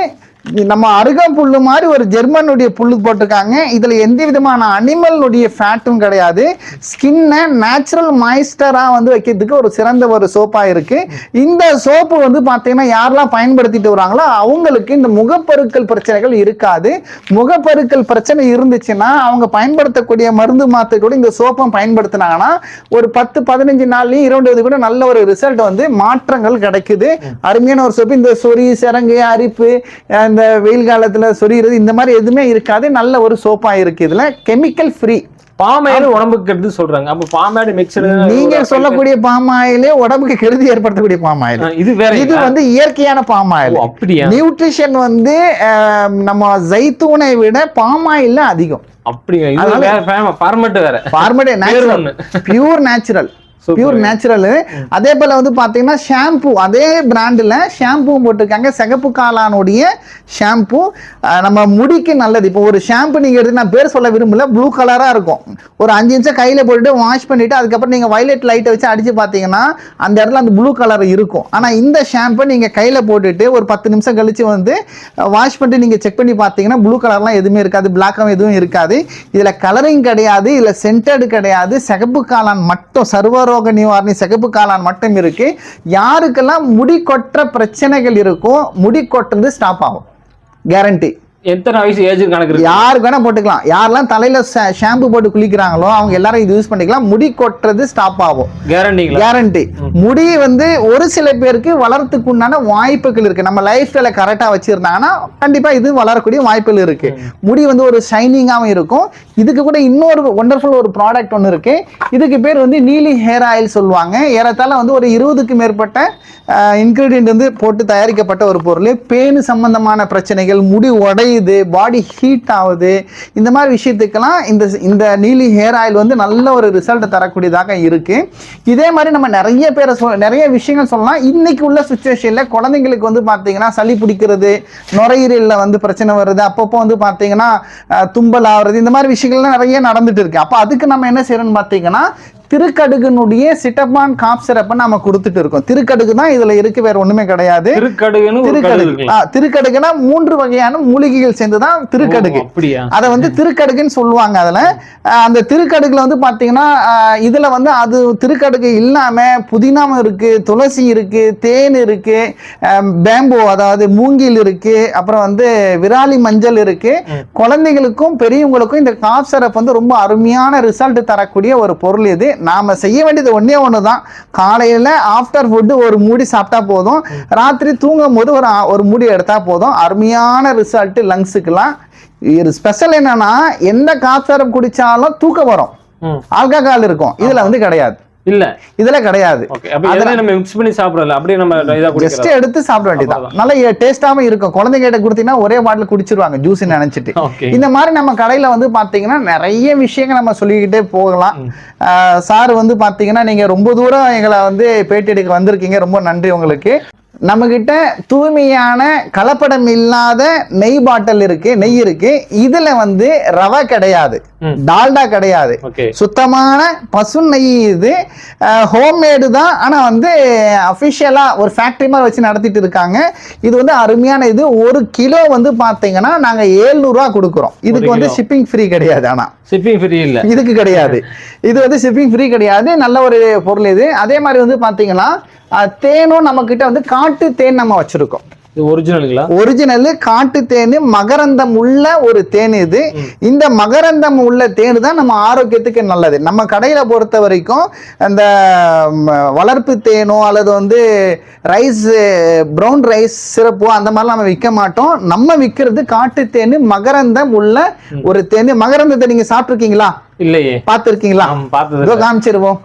A: நம்ம அருகம்புல்லு மாதிரி ஒரு ஜெர்மனுடைய புல்லு போட்டிருக்காங்க. இதுல எந்த விதமான அனிமலுடைய ஃபேட்டும் கிடையாது. ஸ்கின்னை நேச்சுரல் மாய்ஸ்டரா வந்து வைக்கிறதுக்கு ஒரு சிறந்த ஒரு சோப்பா இருக்கு. இந்த சோப்பு வந்து பாத்தீங்கன்னா யாரெல்லாம் பயன்படுத்திட்டு வராங்களோ அவங்களுக்கு இந்த முகப்பருக்கள் பிரச்சனைகள் இருக்காது. முகப்பருக்கள் பிரச்சனை இருந்துச்சுன்னா அவங்க பயன்படுத்தக்கூடிய மருந்து மாத்திரை கூட இந்த சோப்பை பயன்படுத்தினாங்கன்னா ஒரு 10-15 நாள்லயும் 20 கூட நல்ல ஒரு ரிசல்ட் வந்து மாற்றங்கள் கிடைக்குது. அருமையான ஒரு சோப்பு. இந்த சொறி, சிரங்கு, அரிப்பு, இந்த வெயில் காலத்துல சொரியிறது இந்த மாதிரி எதுவுமே இருக்காது. நல்ல ஒரு சோப்பா இருக்கு. இதுல கெமிக்கல் ஃப்ரீ. பாமாயில் உடம்புக்கு கெடுதி சொல்றாங்க. அப்ப பாமாயில் மிக்சர் நீங்க சொல்லக்கூடிய பாமாயிலே உடம்புக்கு கெடுதி ஏற்படுத்தக்கூடிய பாமாயில் இது வேற. இது வந்து இயற்கையான பாமாயில். அப்படியா? நியூட்ரிஷன் வந்து நம்ம ஜைத்தூனை விட பாமாயில்ல அதிகம். அப்படியா? இது வேற ஃபார்மட் வேற. Format natural, pure natural, pure natural. அதே போல வந்து பாத்தீங்கன்னா ஷாம்பு, அதே பிராண்ட்ல ஷாம்புவும் போட்டிருக்காங்க. சிகப்பு காளானுடைய ஷாம்பு நம்ம முடிக்கு நல்லது. இப்போ ஒரு ஷாம்பு நீங்க எடுத்து, நான் பேர் சொல்ல விரும்பல, ப்ளூ கலரா இருக்கும். ஒரு 5 நிமிஷம் கையில போட்டுட்டு வாஷ் பண்ணிட்டு அதுக்கப்புறம் நீங்க வயலட் லைட்டை வச்சு அடிச்சு பாத்தீங்கன்னா அந்த இடத்துல அந்த ப்ளூ கலர் இருக்கும். ஆனா இந்த ஷாம்பு நீங்க கையில போட்டுட்டு ஒரு 10 நிமிஷம் கழிச்சு வந்து வாஷ் பண்ணிட்டு நீங்க செக் பண்ணி பாத்தீங்கன்னா ப்ளூ கலர்லாம் எதுவுமே இருக்காது, பிளாக்கும் எதுவும் இருக்காது. இதுல கலரிங் கிடையாது, இதுல சென்டட் கிடையாது. சிகப்பு காளான் மட்டும், சர்வரோக நிவாரணி சிகப்பு காளான் மட்டும் இருக்கு. யாருக்கெல்லாம் முடி கொட்டுற பிரச்சனைகள் இருக்கும், முடி கொட்டுறது ஸ்டாப் ஆகும், கேரண்டி.
C: எத்தனை வயசு ஏஜ் கணக்கு இருக்கு?
A: யாருக்கு வேணா போட்டுக்கலாம். யாரெல்லாம் தலையில ஷாம்பு போட்டு குளிக்கிறாங்களோ அவங்க எல்லாரும் இது யூஸ் பண்ணிக்கலாம். முடி கொட்டுறது ஸ்டாப் ஆகும். கேரண்டி. முடி வந்து ஒரு சில பேருக்கு வளர்றதுக்கு உண்டான வாய்ப்புகள் இருக்கு. நம்ம லைஃப் ஸ்டைல கரெக்டா வச்சிருந்தாங்கன்னா கண்டிப்பா இது வளரக்கூடிய வாய்ப்புகள் இருக்கு. முடி வந்து ஒரு ஷைனிங்காகவும் இருக்கும். இதுக்கு கூட இன்னொரு ஒண்டர்ஃபுல் ஒரு ப்ராடக்ட் ஒன்று இருக்கு. இதுக்கு பேர் வந்து நீலி ஹேர் ஆயில் சொல்லுவாங்க. ஏறத்தாழ வந்து ஒரு 20க்கு மேற்பட்ட இன்கிரீடியன்ட் வந்து போட்டு தயாரிக்கப்பட்ட ஒரு பொருள். பேனு சம்பந்தமான பிரச்சனைகள், முடி உடையுது, பாடி ஹீட் ஆகுது, இந்த மாதிரி விஷயத்துக்கெல்லாம் இந்த நீலி ஹேர் ஆயில் வந்து நல்ல ஒரு ரிசல்ட் தரக்கூடியதாக இருக்கு. இதே மாதிரி நம்ம நிறைய விஷயங்கள் சொல்லலாம். இன்னைக்கு உள்ள சுச்சுவேஷன்ல குழந்தைங்களுக்கு வந்து பாத்தீங்கன்னா சளி பிடிக்கிறது, நுரையீரல்ல வந்து பிரச்சனை வருது, அப்பப்போ வந்து பாத்தீங்கன்னா தும்பல் ஆகுறது, இந்த மாதிரி விஷயங்கள்லாம் நிறைய நடந்துட்டு இருக்கு. அப்ப அதுக்கு நம்ம என்ன செய்யறோம்னு பாத்தீங்கன்னா திருக்கடுகுனுடைய சிட்டபான் காப் சிரப்பை நம்ம கொடுத்துட்டு இருக்கோம். திருக்கடுகு தான் இதுல இருக்கு, வேற ஒண்ணுமே கிடையாது. திருக்கடுகுனா 3 வகையான மூலிகைகள் சேர்ந்துதான் திருக்கடுகு. அதை வந்து திருக்கடுகுன்னு சொல்லுவாங்க. அதுல அந்த திருக்கடுகுல வந்து பாத்தீங்கன்னா இதுல வந்து அது திருக்கடுகு இல்லாம புதினாம இருக்கு, துளசி இருக்கு, தேன் இருக்கு, பேம்போ அதாவது மூங்கில் இருக்கு, அப்புறம் வந்து விராலி மஞ்சள் இருக்கு. குழந்தைகளுக்கும் பெரியவங்களுக்கும் இந்த காப் சிரப் வந்து ரொம்ப அருமையான ரிசல்ட் தரக்கூடிய ஒரு பொருள். இது நாம செய்ய வேண்டியது ஒண்ணுதான். காலையில ஆஃப்டர் ஃபுட் ஒரு மூடி சாப்பிட்டா போதும், ராத்திரி தூங்கும் போது ஒரு மூடி எடுத்தா போதும். அருமையான ரிசல்ட் லங்ஸுக்குலாம். ஸ்பெஷல் என்னன்னா எந்த காப் சிரப் குடிச்சாலும் தூக்கம் வரும், ஆல்கஹால் இருக்கும். இதுல வந்து கிடையாது. இதுல கிடையாது.
C: நம்ம மிக்ஸ் பண்ணி சாப்பிடல, அப்படியே நம்ம
A: ஜஸ்ட் எடுத்து சாப்பிட வேண்டியதான். நல்ல டேஸ்டாவும் இருக்கும். குழந்தைங்க கிட்ட கொடுத்தீங்கன்னா ஒரே பாட்டில் குடிச்சிருவாங்க ஜூஸ் நினைச்சிட்டு. இந்த மாதிரி நம்ம கடையில வந்து பாத்தீங்கன்னா நிறைய விஷயங்கள் நம்ம சொல்லிக்கிட்டே போகலாம். சார் வந்து பாத்தீங்கன்னா நீங்க ரொம்ப தூரம் எங்களை வந்து பேட்டி எடுக்க வந்திருக்கீங்க, ரொம்ப நன்றி உங்களுக்கு. நம்ம கிட்ட தூய்மையான கலப்படம் இல்லாத நெய் பாட்டில் இருக்கு, நெய் இருக்கு. இதுல வந்து ரவை கிடையாது, டால்டா கிடையாது, சுத்தமான பசு நெய். இது ஹோம்மேடு தான், ஆனா வந்து அபிஷியலா ஒரு ஃபேக்டரி மாதிரி வச்சு நடத்திட்டு இருக்காங்க. இது வந்து அருமையான இது. 1 கிலோ வந்து பாத்தீங்கன்னா நாங்க 700 ரூபா கொடுக்குறோம். இதுக்கு வந்து ஷிப்பிங் ஃப்ரீ கிடையாது. ஆனா
C: ஷிப்பிங் ஃப்ரீ இல்ல,
A: இதுக்கு கிடையாது. இது வந்து ஷிப்பிங் ஃப்ரீ கிடையாது. நல்ல ஒரு பொருள் இது. அதே மாதிரி வந்து பாத்தீங்கன்னா தேனும் நம்ம கிட்ட வந்து காட்டு தேன் நம்ம வச்சிருக்கோம். ஒரிஜினல் காட்டு தேன், மகரந்தம் உள்ள ஒரு தேன் இது. இந்த மகரந்தம் உள்ள தேன் தான் நம்ம ஆரோக்கியத்துக்கு நல்லது. நம்ம கடையில பொறுத்த வரைக்கும் அந்த வளர்ப்பு தேனோ அல்லது வந்து ரைஸ் ப்ரௌன் ரைஸ் சிறப்போ அந்த மாதிரி நம்ம விற்க மாட்டோம். நம்ம விற்கிறது காட்டு தேன், மகரந்தம் உள்ள ஒரு தேன். மகரந்தத்தை நீங்க சாப்பிட்டுருக்கீங்களா?
C: இல்லையே.
A: பார்த்துருக்கீங்களா? காமிச்சிருவோம்.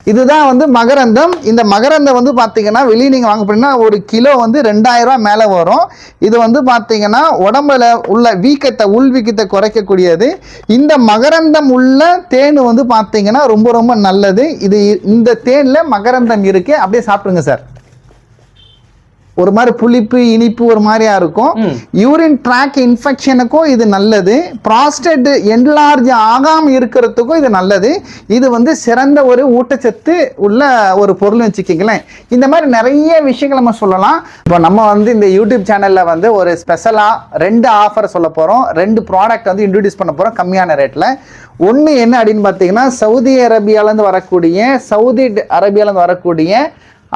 A: இதுதான் வந்து மகரந்தம். இந்த மகரந்தம் வந்து பாத்தீங்கன்னா வெளியே நீங்க வாங்க போனீங்கன்னா 1 கிலோ வந்து 2000 ரூபாய் மேல வரும். இது வந்து பாத்தீங்கன்னா உடம்புல உள்ள வீக்கத்தை, உள் வீக்கத்தை குறைக்கக்கூடியது. இந்த மகரந்தம் உள்ள தேன் வந்து பாத்தீங்கன்னா ரொம்ப ரொம்ப நல்லது. இது இந்த தேன்ல மகரந்தம் இருக்கு. அப்படியே சாப்பிடுங்க சார். ஒரு மாதிரி புளிப்பு இனிப்பு ஒரு மாதிரியா இருக்கும். யூரின் ட்ராக் இன்ஃபெக்ஷனுக்கும் இது நல்லது. ப்ராஸ்டேட் என்லார்ஜ் ஆகாம இருக்கிறதுக்கும் இது நல்லது. இது வந்து சிறந்த ஒரு ஊட்டச்சத்து உள்ள ஒரு பொருள் வச்சுக்கிங்களேன். இந்த மாதிரி நிறைய விஷயங்கள் நம்ம சொல்லலாம். இப்போ நம்ம வந்து இந்த யூடியூப் சேனல்ல வந்து ஒரு ஸ்பெஷலா 2 ஆஃபர் சொல்ல போறோம். 2 ப்ராடக்ட் வந்து இன்ட்ரோடியூஸ் பண்ண போறோம் கம்மியான ரேட்ல. ஒன்று என்ன அப்படின்னு பார்த்தீங்கன்னா சவுதி அரேபியாவிலேருந்து வரக்கூடிய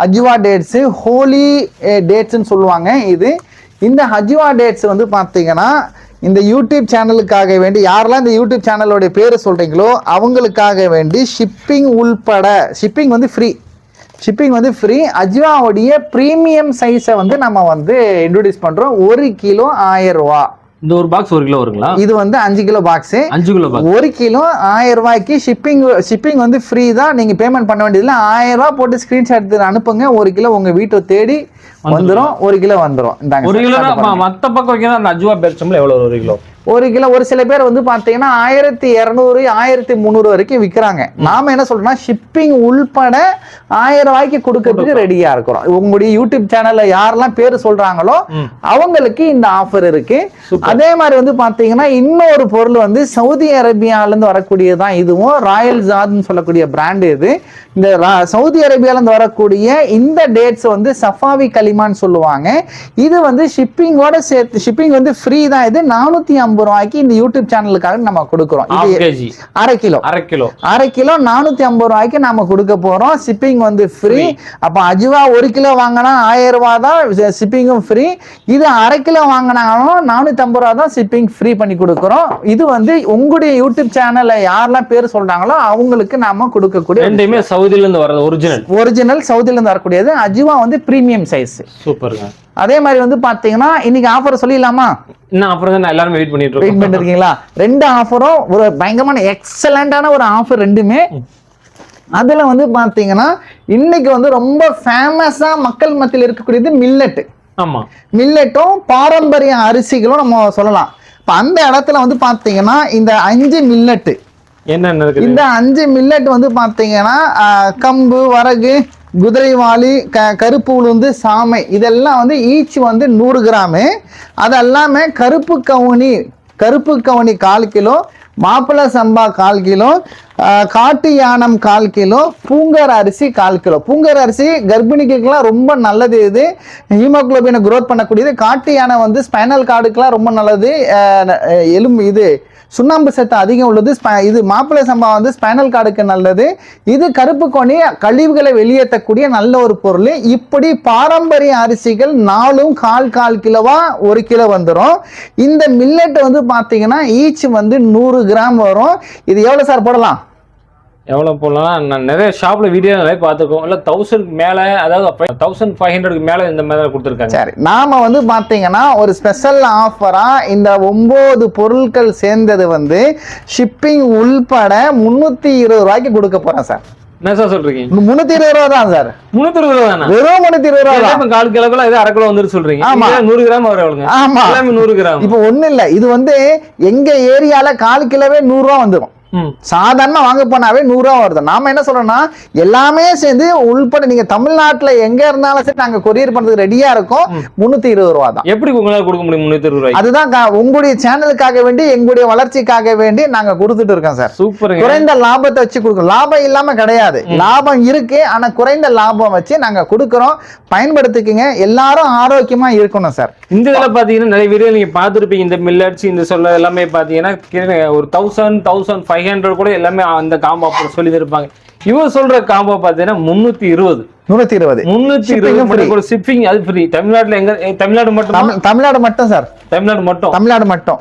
A: அஜ்வா டேட்ஸு, ஹோலி டேட்ஸ்ன்னு சொல்லுவாங்க. இந்த அஜ்வா டேட்ஸ் வந்து பார்த்தீங்கன்னா இந்த யூடியூப் சேனலுக்காக வேண்டி யாரெல்லாம் இந்த யூடியூப் சேனலோடைய பேர் சொல்கிறீங்களோ அவங்களுக்காக வேண்டி ஷிப்பிங் உள்பட ஷிப்பிங் வந்து ஃப்ரீ. அஜ்வாவுடைய ப்ரீமியம் சைஸை வந்து நம்ம வந்து இன்ட்ரோடியூஸ் பண்ணுறோம். 1 கிலோ 1000 ரூபா.
C: இந்த ஒரு பாக்ஸ் 1 கிலோ வருங்களா?
A: இது வந்து 5 கிலோ பாக்ஸ். 1 கிலோ 1000 ரூபாய்க்கு ஷிப்பிங் வந்து ஃப்ரீ தான். நீங்க பேமெண்ட் பண்ண வேண்டியதில்லை. 1000 ரூபாய் போட்டு ஸ்கிரீன்ஷாட் எடுத்து அனுப்புங்க. 1 கிலோ உங்க வீட்டை தேடி வந்துடும். 1 கிலோ வந்துடும்.
C: மத்த பக்கம் வைக்கணும். அந்த அஜ்வா பேர்ச்சம்பளம் எவ்வளவு 1 கிலோ?
A: 1 கிலோ ஒரு சில பேர் வந்து பாத்தீங்கன்னா 1200 1300 வரைக்கும் விற்கிறாங்க. நாம என்ன சொல்றோம்னா ஷிப்பிங் உள்பட 1000 ரூபாய்க்கு கொடுக்கறதுக்கு ரெடியா இருக்கிறோம். உங்களுடைய யூடியூப் சேனல்ல யாரெல்லாம் பேர் சொல்றாங்களோ அவங்களுக்கு இந்த ஆஃபர் இருக்கு. அதே மாதிரி வந்து பாத்தீங்கன்னா இன்னொரு பொருள் வந்து சவுதி அரேபியால இருந்து வரக்கூடியதான். இதுவும் ராயல் ஜாத்னு சொல்லக்கூடிய பிராண்ட். இது இந்த சவுதி அரேபியால இருந்து வரக்கூடிய இந்த டேட்ஸ் வந்து சஃபாவி கலிமான்னு சொல்லுவாங்க. இது வந்து ஷிப்பிங்கோட சேர்த்து ஷிப்பிங் வந்து ஃப்ரீ தான். இது 450 450 ரூபாய்க்கு இந்த யூடியூப் சேனலுக்காக நம்ம கொடுக்குறோம். இது அரை கிலோ 450 ரூபாய்க்கு நாம கொடுக்க போறோம். ஷிப்பிங் வந்து ஃப்ரீ. அப்ப அஜுவா 1 கிலோ வாங்கினா 1000 ரூபாய் தான் ஷிப்பிங்கும் ஃப்ரீ. இது அரை கிலோ வாங்கினாலும் 450 ரூபாய் தான் ஷிப்பிங் ஃப்ரீ பண்ணி கொடுக்குறோம். இது வந்து உங்களுடைய யூடியூப் சேனல்ல யாரெல்லாம் பேர் சொல்றாங்களோ அவங்களுக்கு நாம கொடுக்கக்கூடிய
C: ரெண்டுமே சவுதில இருந்து வரது ஒரிஜினல்
A: சவுதில இருந்து வரக்கூடியது. அஜுவா வந்து பிரீமியம் சைஸ்.
C: சூப்பருங்க.
A: அதே மாதிரி வந்து பாத்தீங்கன்னா இன்னைக்கு ஆஃபர் சொல்லிடலாமா?
C: இன்னும் ஆஃபர் தான் எல்லாரும் வெயிட் பண்ணிட்டு
A: இருக்கீங்களா? ரெண்டு ஆஃபரும் ஒரு பயங்கரமான எக்ஸலண்டான ஒரு ஆஃபர் ரெண்டுமே. அதுல வந்து பாத்தீங்கன்னா இன்னைக்கு வந்து ரொம்ப ஃபேமஸா மக்கள் மத்தியில் இருக்கக்கூடியது மில்லட்.
C: ஆமா,
A: மில்லட்டும் பாரம்பரிய அரிசிகளும் நம்ம சொல்லலாம். இப்ப அந்த இடத்துல வந்து பாத்தீங்கன்னா இந்த 5 மில்லட்
C: என்ன
A: இந்த 5 மில்லட் வந்து பாத்தீங்கன்னா கம்பு, வரகு, குதிரைவாளி, கருப்பு உளுந்து, சாமை இதெல்லாம் வந்து ஈச் வந்து 100 கிராமு. அதெல்லாமே கருப்பு கவுனி 1/4 கிலோ, மாப்பிள்ளை சம்பா 1/4 கிலோ, காட்டு யானம் 1/4 கிலோ, பூங்கர் அரிசி 1/4 கிலோ. பூங்கர் அரிசி கர்ப்பிணிகளுக்கெல்லாம் ரொம்ப நல்லது. இது ஹீமோகுளோபினை குரோத் பண்ணக்கூடியது. காட்டு யானை வந்து ஸ்பைனல் கார்டுக்கெல்லாம் ரொம்ப நல்லது. எலும்பு இது சுண்ணாம்பு சத்து அதிகம் உள்ளது. இது மாப்பிள்ளை சம்பா வந்து ஸ்பைனல் கார்டுக்கு நல்லது. இது கருப்பு கோணி கழிவுகளை வெளியேற்றக்கூடிய நல்ல ஒரு பொருள். இப்படி பாரம்பரிய அரிசிகள் 4ம் 1/4 கிலோவா 1 கிலோ வந்துடும். இந்த மில்லட் வந்து பாத்தீங்கன்னா ஈச் வந்து 100 கிராம் வரும். இது எவ்வளவு சார் போடலாம்?
C: எவ்வளவு போடலாம்? நான் நிறைய ஷாப்ல வீடியோ நிறைய பார்த்துருக்கோம். இல்லை 1000 மேல, அதாவது 1500 மேல இந்த மாதிரி கொடுத்துருக்காங்க.
A: சரி, நாம வந்து பாத்தீங்கன்னா ஒரு ஸ்பெஷல் ஆஃபரா இந்த 9 பொருட்கள் சேர்ந்தது வந்து ஷிப்பிங் உள்பட 320 ரூபாய்க்கு கொடுக்க போறேன் சார்.
C: என்ன சார் சொல்றீங்க?
A: 320 ரூபா தான் சார்.
C: 320 ரூபா தானா?
A: வெறும் 320 ரூபா தான்.
C: 1/4 கிலோக்குள்ள இது அரை கிலோ வந்துட்டு சொல்றீங்க. 100 கிராம் வர எவ்வளவுங்க?
A: ஆமா,
C: 100 கிராம்.
A: இப்போ ஒண்ணு இல்ல, இது வந்து எங்க ஏரியால 1/4 கிலோவே 100 ரூபா வந்துடும். சாதாரண வாங்க போனாவே 100 ரூபா வருது. நாம என்ன சொல்றோம்னா எல்லாமே சேர்ந்து உள்பட நீங்க தமிழ்நாட்டுல எங்க இருந்தாலும் சரி நாங்க கொரியர் பண்றதுக்கு ரெடியா இருக்கோம். 320 ரூபா தான். எப்படி
C: உங்களால கொடுக்க முடியும் 320 ரூபாய்?
A: அதுதான் உங்களுடைய சேனலுக்காக வேண்டி, எங்களுடைய வளர்ச்சிக்காக வேண்டி நாங்க கொடுத்துட்டு இருக்கோம் சார்.
C: சூப்பர்.
A: குறைந்த லாபத்தை வச்சு கொடுக்கணும். லாபம் இல்லாம கிடையாது, லாபம் இருக்கு. ஆனா குறைந்த லாபம் வச்சு நாங்க கொடுக்கறோம். பயன்படுத்திக்கங்க. எல்லாரும் ஆரோக்கியமா இருக்கணும் சார்.
C: இந்த இதுல பாத்தீங்கன்னா நிறைய வீடியோ நீங்க பாத்துருப்பீங்க. இந்த மில்லட்ஸ் இந்த சொல்ல எல்லாமே பாத்தீங்கன்னா ஒரு 1500 கூட எல்லாமே அந்த காம்போ ஆஃபர் சொல்லி இருப்பாங்க. இவன் சொல்ற காம்போ பாத்தீங்கன்னா 320 ஷிப்பிங் அது ஃப்ரீ. தமிழ்நாட்டுல எங்க? தமிழ்நாடு மட்டும் சார்.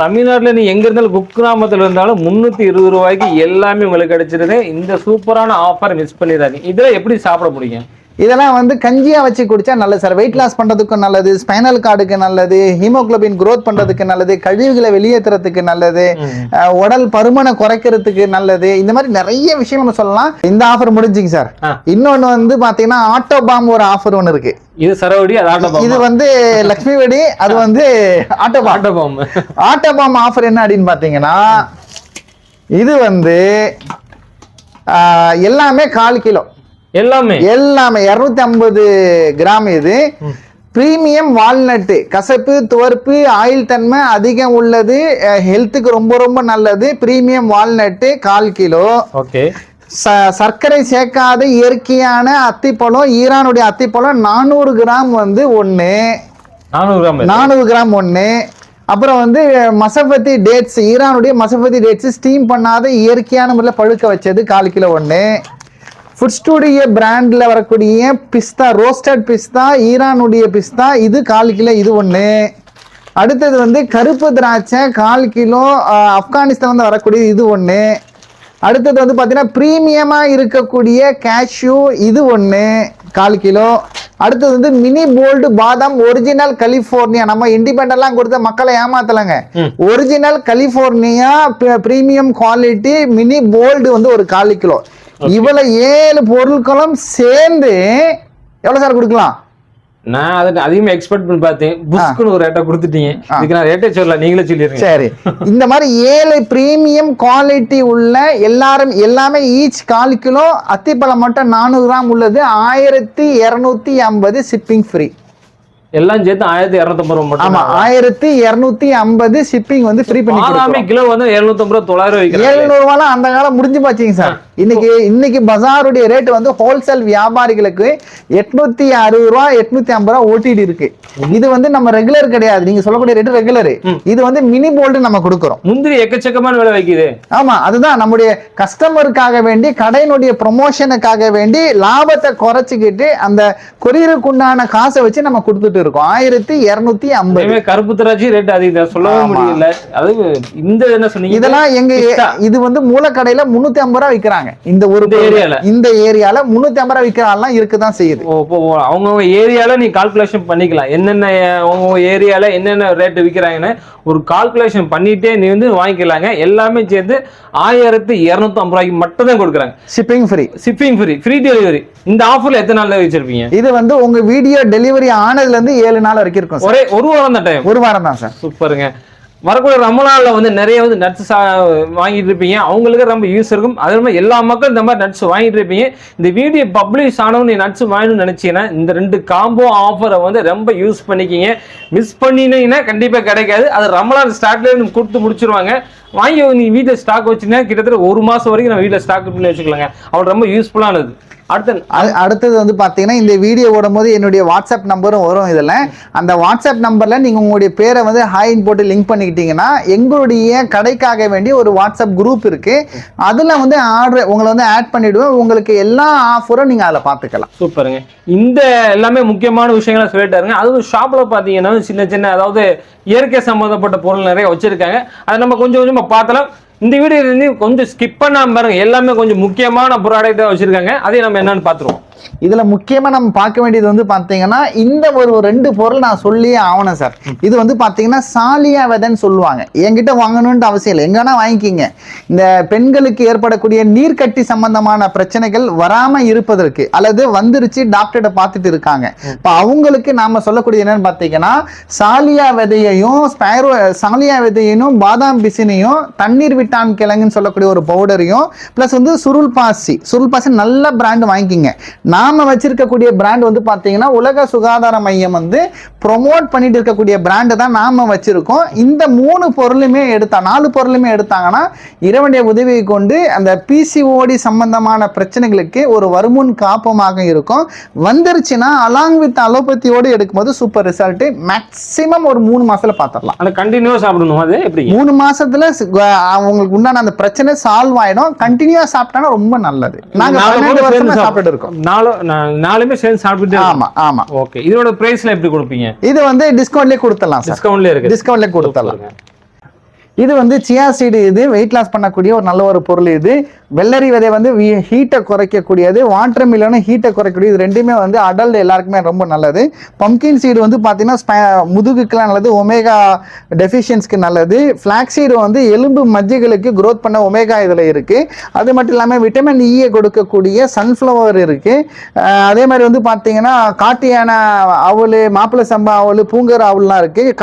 C: தமிழ்நாட்டுல நீ எங்க இருந்தாலும் குக்கிராமத்துல இருந்தாலும் 320 ரூபாய்க்கு எல்லாமே உங்களுக்கு கிடைச்சிருது. இந்த சூப்பரான ஆஃபர் மிஸ் பண்ணிடாதீங்க. இதுல எப்படி சாப்பிட முடியும்?
A: இதெல்லாம் வந்து கஞ்சியா வச்சு குடிச்சா நல்லது சார். வெயிட் லாஸ் பண்றதுக்கும் நல்லது, ஸ்பைனல் கார்டுக்கு நல்லது, ஹீமோகுளோபின் குரோத் பண்றதுக்கு நல்லது, கழிவுகளை வெளியேற்றுறதுக்கு நல்லது, உடல் பருமனை குறைக்கிறதுக்கு நல்லது. இந்த மாதிரி நிறைய விஷயம் நம்ம சொல்லலாம். இந்த ஆஃபர் முடிஞ்சுங்க சார். இன்னொன்னு வந்து பாத்தீங்கன்னா ஆட்டோ பாம் ஒரு ஆஃபர் ஒன்னு இருக்கு.
C: இது சரவடி,
A: இது வந்து லட்சுமி வெடி, அது வந்து ஆட்டோ பாம் ஆஃபர் என்ன அப்படின்னு பாத்தீங்கன்னா இது வந்து எல்லாமே 1/4 கிலோ, எல்லாமே 250 கிராம். இது பிரீமியம் வால்நட், கசப்பு, துவர்ப்பு, ஆயில் தன்மை அதிகம் உள்ளது, ஹெல்த்துக்கு ரொம்ப ரொம்ப நல்லது. Premium walnut 1/4 kilo.
C: ஓகே.
A: சர்க்கரை சேர்க்காத இயற்கையான அத்திப்பழம், ஈரானுடைய அத்திப்பழம் 400 கிராம் வந்து 400 கிராம் ஒன்று. அப்புறம் வந்து மசபத்தி டேட்ஸ், ஈரானுடைய மசபத்தி டேட்ஸ் ஸ்டீம் பண்ணாத இயற்கையான முறையில் பழுக்க வச்சது 1/4 கிலோ ஒன்று. ஃபுட் ஸ்டூடியோ பிராண்ட்ல வரக்கூடிய பிஸ்தா, ரோஸ்டட் பிஸ்தா, ஈரானுடைய பிஸ்தா, இது 1/4 கிலோ, இது ஒன்று. அடுத்தது வந்து கருப்பு திராட்சை 1/4 கிலோ, ஆப்கானிஸ்தான் வரக்கூடிய இது ஒன்று. அடுத்தது வந்து பார்த்தீங்கன்னா பிரீமியமாக இருக்கக்கூடிய கேஷ்யூ, இது ஒன்று 1/4 கிலோ. அடுத்தது வந்து மினி போல்டு பாதாம் ஒரிஜினல் கலிபோர்னியா. நம்ம இண்டிபெண்டெல்லாம் கொடுத்த மக்களை ஏமாத்தலங்க. Original California premium quality mini bold வந்து ஒரு 1/4 கிலோ. இவ்வளவு 7 பொருட்களும் சேர்ந்து எவ்வளவு சார் கொடுக்கலாம்?
C: நான் அதை அதிகமா எக்ஸ்பெக்ட் பண்ணி பார்த்தேன். புஷ்க்குன்னு ஒரு ரேட்டை கொடுத்துட்டீங்க. இதுக்கு நான் ரேட்டே சொல்லல, நீங்களே சொல்லிருங்க. சரி,
A: இந்த மாதிரி 7 பிரீமியம் குவாலிட்டி உள்ள எல்லாமே ஈச் 1/4 கிலோ. அத்திப்பழம் மட்டும் 400 கிராம் உள்ளது. 1250 ஷிப்பிங் ஃப்ரீ.
C: எல்லாம் சேர்த்து 1250 ரூபாய் மட்டும்.
A: ஆமா, 1250 ஷிப்பிங் வந்து ஃப்ரீ பண்ணி.
C: கிலோ வந்து 750 ரூபாய், 900
A: 700 ரூபாய் அந்த காலம் முடிஞ்சு போச்சுங்க சார். இன்னைக்கு பஜாருடைய ரேட் வந்து ஹோல்சேல் வியாபாரிகளுக்கு 860 ரூபா 850 ரூபா ஓடிடி இருக்கு. இது வந்து நம்ம ரெகுலர் கிடையாது, நீங்க சொல்லக்கூடிய ரேட் ரெகுலர். இது வந்து மினி போல்டு நம்ம கொடுக்கிறோம்.
C: முந்திரி எக்கச்சக்கமான விலை வைக்குது.
A: ஆமா, அதுதான் நம்முடைய கஸ்டமருக்காக வேண்டி, கடையினுடைய ப்ரொமோஷனுக்காக வேண்டி லாபத்தை குறைச்சிக்கிட்டு அந்த கொரியருக்கு உண்டான காசை வச்சு நம்ம கொடுத்துட்டு இருக்கோம். 1250.
C: கருப்பு திராட்சை ரேட் அதிகம், சொல்லவே முடியல. அது இந்த என்ன சொன்னீங்க,
A: இதெல்லாம் இது வந்து மூலக்கடையில 350 ரூபா விற்கிறாங்க. இந்த ஏரியால 350 ரூபா விற்கிறாலாம் இருக்குதான் செய்யுது.
C: அவங்க ஏரியால நீ கால்குலேஷன் பண்ணிக்கலாம், என்னென்ன அவங்க ஏரியால என்னென்ன ரேட் விற்கிறாங்கன்னு ஒரு கால்குலேஷன் பண்ணிட்டே நீ வந்து வாங்கிக்கலாங்க. எல்லாமே சேர்ந்து 1250 ரூபாய்க்கு மட்டும் தான் கொடுக்குறாங்க. Shipping free delivery. இந்த ஆஃபர்ல எத்தனை நாள் வச்சிருப்பீங்க?
A: இது வந்து உங்க வீடியோ டெலிவரி ஆனதுல இருந்து 7 நாள் வரைக்கும் இருக்கும்.
C: ஒரு வாரம் தான் டைம்.
A: ஒரு வாரம் தான் சார்.
C: சூப்பருங்க. வரக்கூடிய ரமலான்ல வந்து நிறைய வந்து நட்ஸ் வாங்கிட்டு இருப்பீங்க, அவங்களுக்கு ரொம்ப யூஸ் இருக்கும். அதே மாதிரி எல்லா மக்களும் இந்த மாதிரி நட்ஸ் வாங்கிட்டு இருப்பீங்க. இந்த வீடியோ பப்ளிஷ் ஆனவங்க நீ நட்ஸ் வாங்கணும்னு நினைச்சீங்கன்னா இந்த 2 காம்போ ஆஃபரை வந்து ரொம்ப யூஸ் பண்ணிக்கிங்க. மிஸ் பண்ணினீங்கன்னா கண்டிப்பா கிடைக்காது. அது ரமலான் ஸ்டார்ட்ல கொடுத்து முடிச்சிருவாங்க. வாங்கி நீ வீட்டில் ஸ்டாக் வச்சுன்னா கிட்டத்தட்ட 1 மாசம் வரைக்கும் நம்ம வீட்டில் ஸ்டாக் பண்ணி வச்சுக்கலாங்க. அவள் ரொம்ப யூஸ்ஃபுல்லானது.
A: அடுத்தது வந்து பாத்தீங்கன்னா இந்த வீடியோ ஓடும் போது என்னுடைய வாட்ஸ்அப் நம்பரும் வரும். இதுல அந்த வாட்ஸ்அப் நம்பர்ல நீங்க உங்களுடைய பேரை வந்து ஹாய்ன்னு போட்டு லிங்க் பண்ணிக்கிட்டீங்கன்னா எங்களுடைய கடைக்காக வேண்டிய ஒரு வாட்ஸ்அப் குரூப் இருக்கு. அதுல வந்து ஆர்டர் உங்களை வந்து ஆட் பண்ணிடுவேன். உங்களுக்கு எல்லா ஆஃபரும் நீங்க அதுல பாத்துக்கலாம்.
C: சூப்பருங்க. இந்த எல்லாமே முக்கியமான விஷயங்களை சொல்லிட்டாருங்க. அதுவும் ஷாப்ல பாத்தீங்கன்னா சின்ன சின்ன அதாவது இயற்கை சம்பந்தப்பட்ட பொருள் நிறைய வச்சிருக்காங்க. அதை நம்ம கொஞ்சம் கொஞ்சமா பார்த்தலாம். இந்த வீடியோ கொஞ்சம் ஸ்கிப் பண்ணாம பாருங்க, எல்லாமே கொஞ்சம் முக்கியமான ப்ராடக்டா வச்சிருக்காங்க. அதையும் நம்ம என்னன்னு பாத்துருவோம்.
A: இதுல முக்கியமா நம்ம பார்க்க வேண்டியது வந்து பாத்தீங்கன்னா இந்த ஒரு 2 பொருள் நான் சொல்லியே ஆகணும் சார். இது வந்து பாத்தீங்கன்னா சாலியா விதைன்னு சொல்லுவாங்க. என்கிட்ட வாங்கணும்னு அவசியம் இல்லை, எங்கன்னா வாங்கிக்கிங்க. இந்த பெண்களுக்கு ஏற்படக்கூடிய நீர்க்கட்டி சம்பந்தமான பிரச்சனைகள் வராம இருப்பதற்கு, அல்லது வந்துருச்சு டாக்டர்கிட்ட பார்த்துட்டு இருக்காங்க, இப்ப அவங்களுக்கு நாம சொல்லக்கூடிய என்னன்னு பாத்தீங்கன்னா சாலியா விதையையும் பாதாம் பிசினையும் தண்ணீர் விட்டான் கிழங்குன்னு சொல்லக்கூடிய ஒரு பவுடரையும் பிளஸ் வந்து சுருள் பாசி நல்ல பிராண்ட் வாங்கிக்கிங்க. நாம வச்சிருக்கக்கூடிய பிராண்ட் வந்து பாத்தீங்கன்னா உலக சுகாதார மையம் வந்து ப்ரொமோட் பண்ணிட்டு இருக்கக்கூடிய பிராண்ட் தான் நாம வச்சிருக்கோம். இந்த 4 பொருளுமே எடுத்தாங்கன்னா இறைவனுடைய உதவியை கொண்டு அந்த பிசிஓடி சம்பந்தமான பிரச்சனைகளுக்கு ஒரு வருமுன் காப்பமாக இருக்கும். வந்துருச்சுன்னா அலாங் வித் அலோபதியோடு எடுக்கும்போது சூப்பர் ரிசல்ட். மேக்ஸிமம் ஒரு 3 மாசத்துல பாத்திரலாம்.
C: அந்த கண்டினியூவா சாப்பிடணும். அது எப்படி
A: 3 மாசத்துல உங்களுக்கு உண்டான அந்த பிரச்சனை சால்வ் ஆயிடும். கண்டினியூவா சாப்பிட்டானா ரொம்ப நல்லது. நாங்க 12 வருஷமா சாப்பிட்டு இருக்கோம்.
C: நாலுமே சேர்ந்து சாப்பிட்டு.
A: ஆமா ஆமா.
C: ஓகே. இதோட பிரைஸ்ல எப்படி கொடுப்பீங்க?
A: இது வந்து டிஸ்கவுண்ட்லயே கொடுத்துடலாம். டிஸ்கவுண்ட்லயே கொடுத்துடலாம். இது வந்து சியா சீடு. இது வெயிட் லாஸ் பண்ணக்கூடிய ஒரு நல்ல ஒரு பொருள். இது வெள்ளரி விதை வந்து ஹீட்டை குறைக்கக்கூடியது, வாட்டர் மில்லனும் ஹீட்டை குறைக்கக்கூடியது. ரெண்டுமே வந்து அடல்ட் எல்லாருக்குமே ரொம்ப நல்லது. பம்கின் சீடு வந்து பார்த்தீங்கன்னா முதுகுக்கெல்லாம் நல்லது, ஒமேகா டெஃபிஷியன்ஸ்க்கு நல்லது. ஃபிளாக்ஸ் சீடு வந்து எலும்பு மஜ்ஜைகளுக்கு க்ரோத் பண்ண ஒமேகா இதில் இருக்குது. அது மட்டும் இல்லாமல் விட்டமின் ஈயை கொடுக்கக்கூடிய சன்ஃப்ளவர் இருக்குது. அதே மாதிரி வந்து பார்த்தீங்கன்னா காட்டு யானை அவல், மாப்பிள்ளை சம்பா அவல், பூங்கர் அவல்லாம் இருக்குது.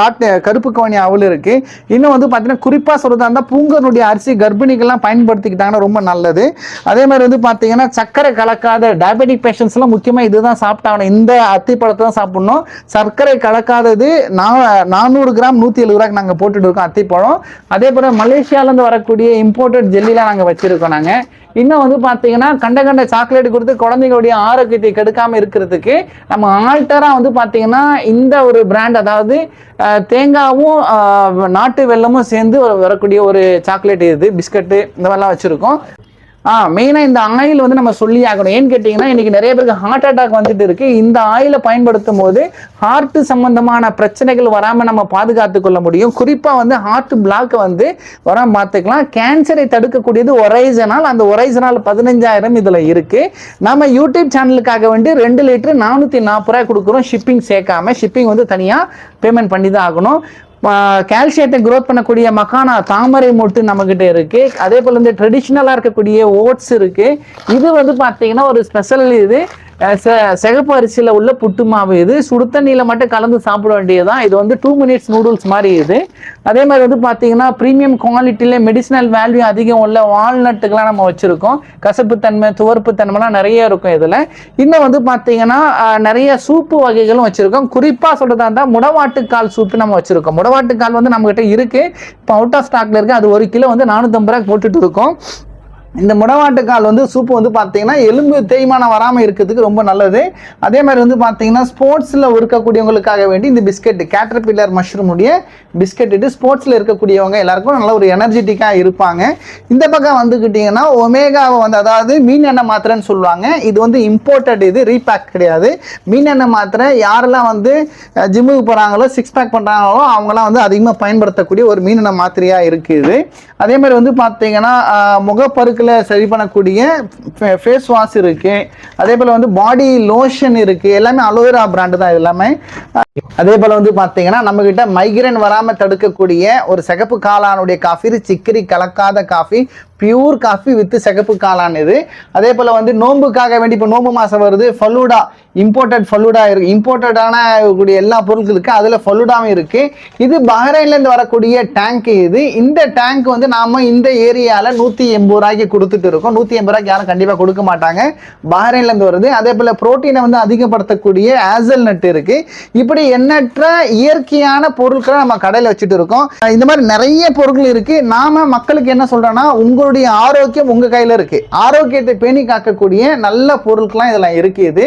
A: கருப்பு கவனி அவல் இருக்குது. இன்னும் வந்து பார்த்தீங்கன்னா குறிப்பாக சொல்றதா இருந்தால் பூங்கனுடைய அரிசி கர்ப்பிணிகள்லாம் பயன்படுத்திக்கிட்டாங்கன்னா ரொம்ப நல்லது. அதே மாதிரி வந்து பார்த்தீங்கன்னா சர்க்கரை கலக்காத டயபெட்டிக் பேஷண்ட்ஸ்லாம் முக்கியமாக இதுதான் சாப்பிட்டாங்கணும். இந்த அத்திப்பழத்தை தான் சாப்பிடணும். சர்க்கரை கலக்காதது 400 கிராம் 170 ரூபாய்க்கு நாங்கள் போட்டுட்டு இருக்கோம் அத்திப்பழம். அதே போல் மலேசியாவிலேருந்து வரக்கூடிய இம்போர்ட்டட் ஜெல்லிலாம் நாங்கள் வச்சிருக்கோம். நாங்கள் இன்னும் வந்து பார்த்தீங்கன்னா கண்ட சாக்லேட் கொடுத்து குழந்தைங்களுடைய ஆரோக்கியத்தை கெடுக்காமல் இருக்கிறதுக்கு நம்ம ஆல்டராக வந்து பார்த்தீங்கன்னா இந்த ஒரு பிராண்ட், அதாவது தேங்காவும் நாட்டு வெல்லமும் சேர்ந்து வரக்கூடிய ஒரு சாக்லேட், இது பிஸ்கட்டு இந்த மாதிரிலாம் வச்சுருக்கோம். மெயினாக இந்த ஆயில் வந்து நம்ம சொல்லி ஆகணும். ஏன்னு கேட்டிங்கன்னா இன்றைக்கி நிறைய பேருக்கு ஹார்ட் அட்டாக் வந்துட்டு இருக்குது. இந்த ஆயிலை பயன்படுத்தும் போது ஹார்ட்டு சம்பந்தமான பிரச்சனைகள் வராமல் நம்ம பாதுகாத்து கொள்ள முடியும். குறிப்பாக வந்து ஹார்ட் பிளாக்கை வந்து வராமல் பார்த்துக்கலாம். கேன்சரை தடுக்கக்கூடியது ஒரைசனால். அந்த ஒரைசனால் 15,000 இதில் இருக்குது. நம்ம யூடியூப் சேனலுக்காக வேண்டி 2 லிட்டர் 440 ரூபாய் கொடுக்குறோம், ஷிப்பிங் சேர்க்காம. ஷிப்பிங் வந்து தனியாக பேமெண்ட் பண்ணி தான் ஆகணும். கால்சியத்தை க்ரோத் பண்ணக்கூடிய மக்கானா தாமரை மொட்டு நம்மகிட்ட இருக்கு. அதே போல இந்த ட்ரெடிஷ்னலா இருக்கக்கூடிய ஓட்ஸ் இருக்கு. இது வந்து பாத்தீங்கன்னா ஒரு ஸ்பெஷல், இது சிகப்பு அரிசியில் உள்ள புட்டு மாவு. இது சுடு தண்ணியில் மட்டும் கலந்து சாப்பிட வேண்டியதுதான். இது வந்து 2 மினிட்ஸ் நூடுல்ஸ் மாதிரி. இது அதே மாதிரி வந்து பார்த்தீங்கன்னா ப்ரீமியம் குவாலிட்டியில் மெடிசினல் வேல்யூ அதிகம் உள்ள வால்நட்டுக்கெலாம் நம்ம வச்சுருக்கோம். கசப்புத்தன்மை, துவர்ப்புத்தன்மைலாம் நிறைய இருக்கும் இதில். இன்னும் வந்து பார்த்தீங்கன்னா நிறைய சூப்பு வகைகளும் வச்சுருக்கோம். குறிப்பாக சொல்கிறதா இருந்தால் முடவாட்டுக்கால் சூப்பு நம்ம வச்சுருக்கோம். முடவாட்டுக்கால் வந்து நம்மகிட்ட இருக்குது, இப்போ அவுட் ஆஃப் ஸ்டாக்ல இருக்குது. அது 1 கிலோ வந்து 450 ரூபாய்க்கு போட்டுட்டு இருக்கோம். இந்த முடவாட்டுக்கால் வந்து சூப்பு வந்து பார்த்தீங்கன்னா எலும்பு தேய்மானம் வராமல் இருக்கிறதுக்கு ரொம்ப நல்லது. அதே மாதிரி வந்து பார்த்தீங்கன்னா ஸ்போர்ட்ஸில் இருக்கக்கூடியவங்களுக்காக வேண்டி இந்த பிஸ்கெட் கேட்டர்பில்லர் மஷ்ரூமுடைய பிஸ்கெட் இது ஸ்போர்ட்ஸில் இருக்கக்கூடியவங்க எல்லாருக்கும் நல்ல ஒரு எனர்ஜெட்டிக்காக இருப்பாங்க. இந்த பக்கம் வந்துக்கிட்டிங்கன்னா ஒமேகாவை வந்து அதாவது மீன் எண்ணெய் மாத்திரைன்னு சொல்லுவாங்க. இது வந்து இம்போர்ட்டட், இது ரீபேக் கிடையாது. மீன் எண்ணெய் மாத்திரை யாரெல்லாம் வந்து ஜிம்முக்கு போகிறாங்களோ 6 பேக் பண்ணுறாங்களோ அவங்களாம் வந்து அதிகமாக பயன்படுத்தக்கூடிய ஒரு மீன் எண்ணெய் மாத்திரையாக இருக்குது. அதே மாதிரி வந்து பார்த்தீங்கன்னா முகப்பருக்களை சரி பண்ணக்கூடிய ஃபேஸ் வாஷ் இருக்கு. அதே போல வந்து பாடி லோஷன் இருக்கு. எல்லாமே அலோவேரா பிராண்டு தான் எல்லாமே. அதே போல வந்து பார்த்தீங்கன்னா நம்ம கிட்ட மைக்ரேன் வராம தடுக்கக்கூடிய ஒரு சிகப்பு காளானுடைய காஃபி, சிக்கரி கலக்காத காஃபி, பியூர் காஃபி வித் சிகப்பு காளான் இது. அதே போல வந்து நோம்புக்காக வேண்டி இப்போ நோம்பு மாசம் வருது, ஃபலூடா இம்போர்ட்டட் ஃபலூடா இருக்கு. இம்போர்ட்டடான எல்லா பொருட்கள் இருக்கு, அதுல ஃபலூடாவும் இருக்கு. இது பஹ்ரைன்ல இருந்து வரக்கூடிய டேங்க். இது இந்த டேங்க் வந்து நாம இந்த ஏரியால 180 ரூபாய்க்கு கொடுத்துட்டு இருக்கோம். 180 ரூபாய்க்கு யாரும் கண்டிப்பா கொடுக்க மாட்டாங்க, பஹ்ரைன்ல இருந்து வருது. அதே போல புரோட்டீனை வந்து அதிகப்படுத்தக்கூடிய ஆசல் நட் இருக்கு. இப்படி எண்ணற்ற இயற்கையான பொருட்களை நம்ம கடையில் வச்சுட்டு இருக்கோம். இந்த மாதிரி நிறைய பொருட்கள் இருக்கு. நாம மக்களுக்கு என்ன சொல்றோம்னா, உங்களுடைய ஆரோக்கியம் உங்க கையில இருக்கு. ஆரோக்கியத்தை பேணி காக்கக்கூடிய நல்ல பொருட்கள்லாம் இதெல்லாம் இருக்குது.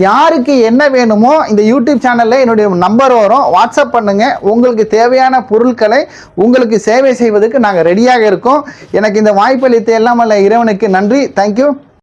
A: யாருக்கு என்ன வேணுமோ இந்த யூடியூப் சேனல்ல என்னுடைய நம்பர் வரும், வாட்ஸ்அப் பண்ணுங்க. உங்களுக்கு தேவையான பொருட்களை உங்களுக்கு சேவை செய்வதற்கு நாங்கள் ரெடியாக இருக்கோம். எனக்கு இந்த வாய்ப்பளித்த எல்லாம் இறைவனுக்கு நன்றி. தேங்க்யூ.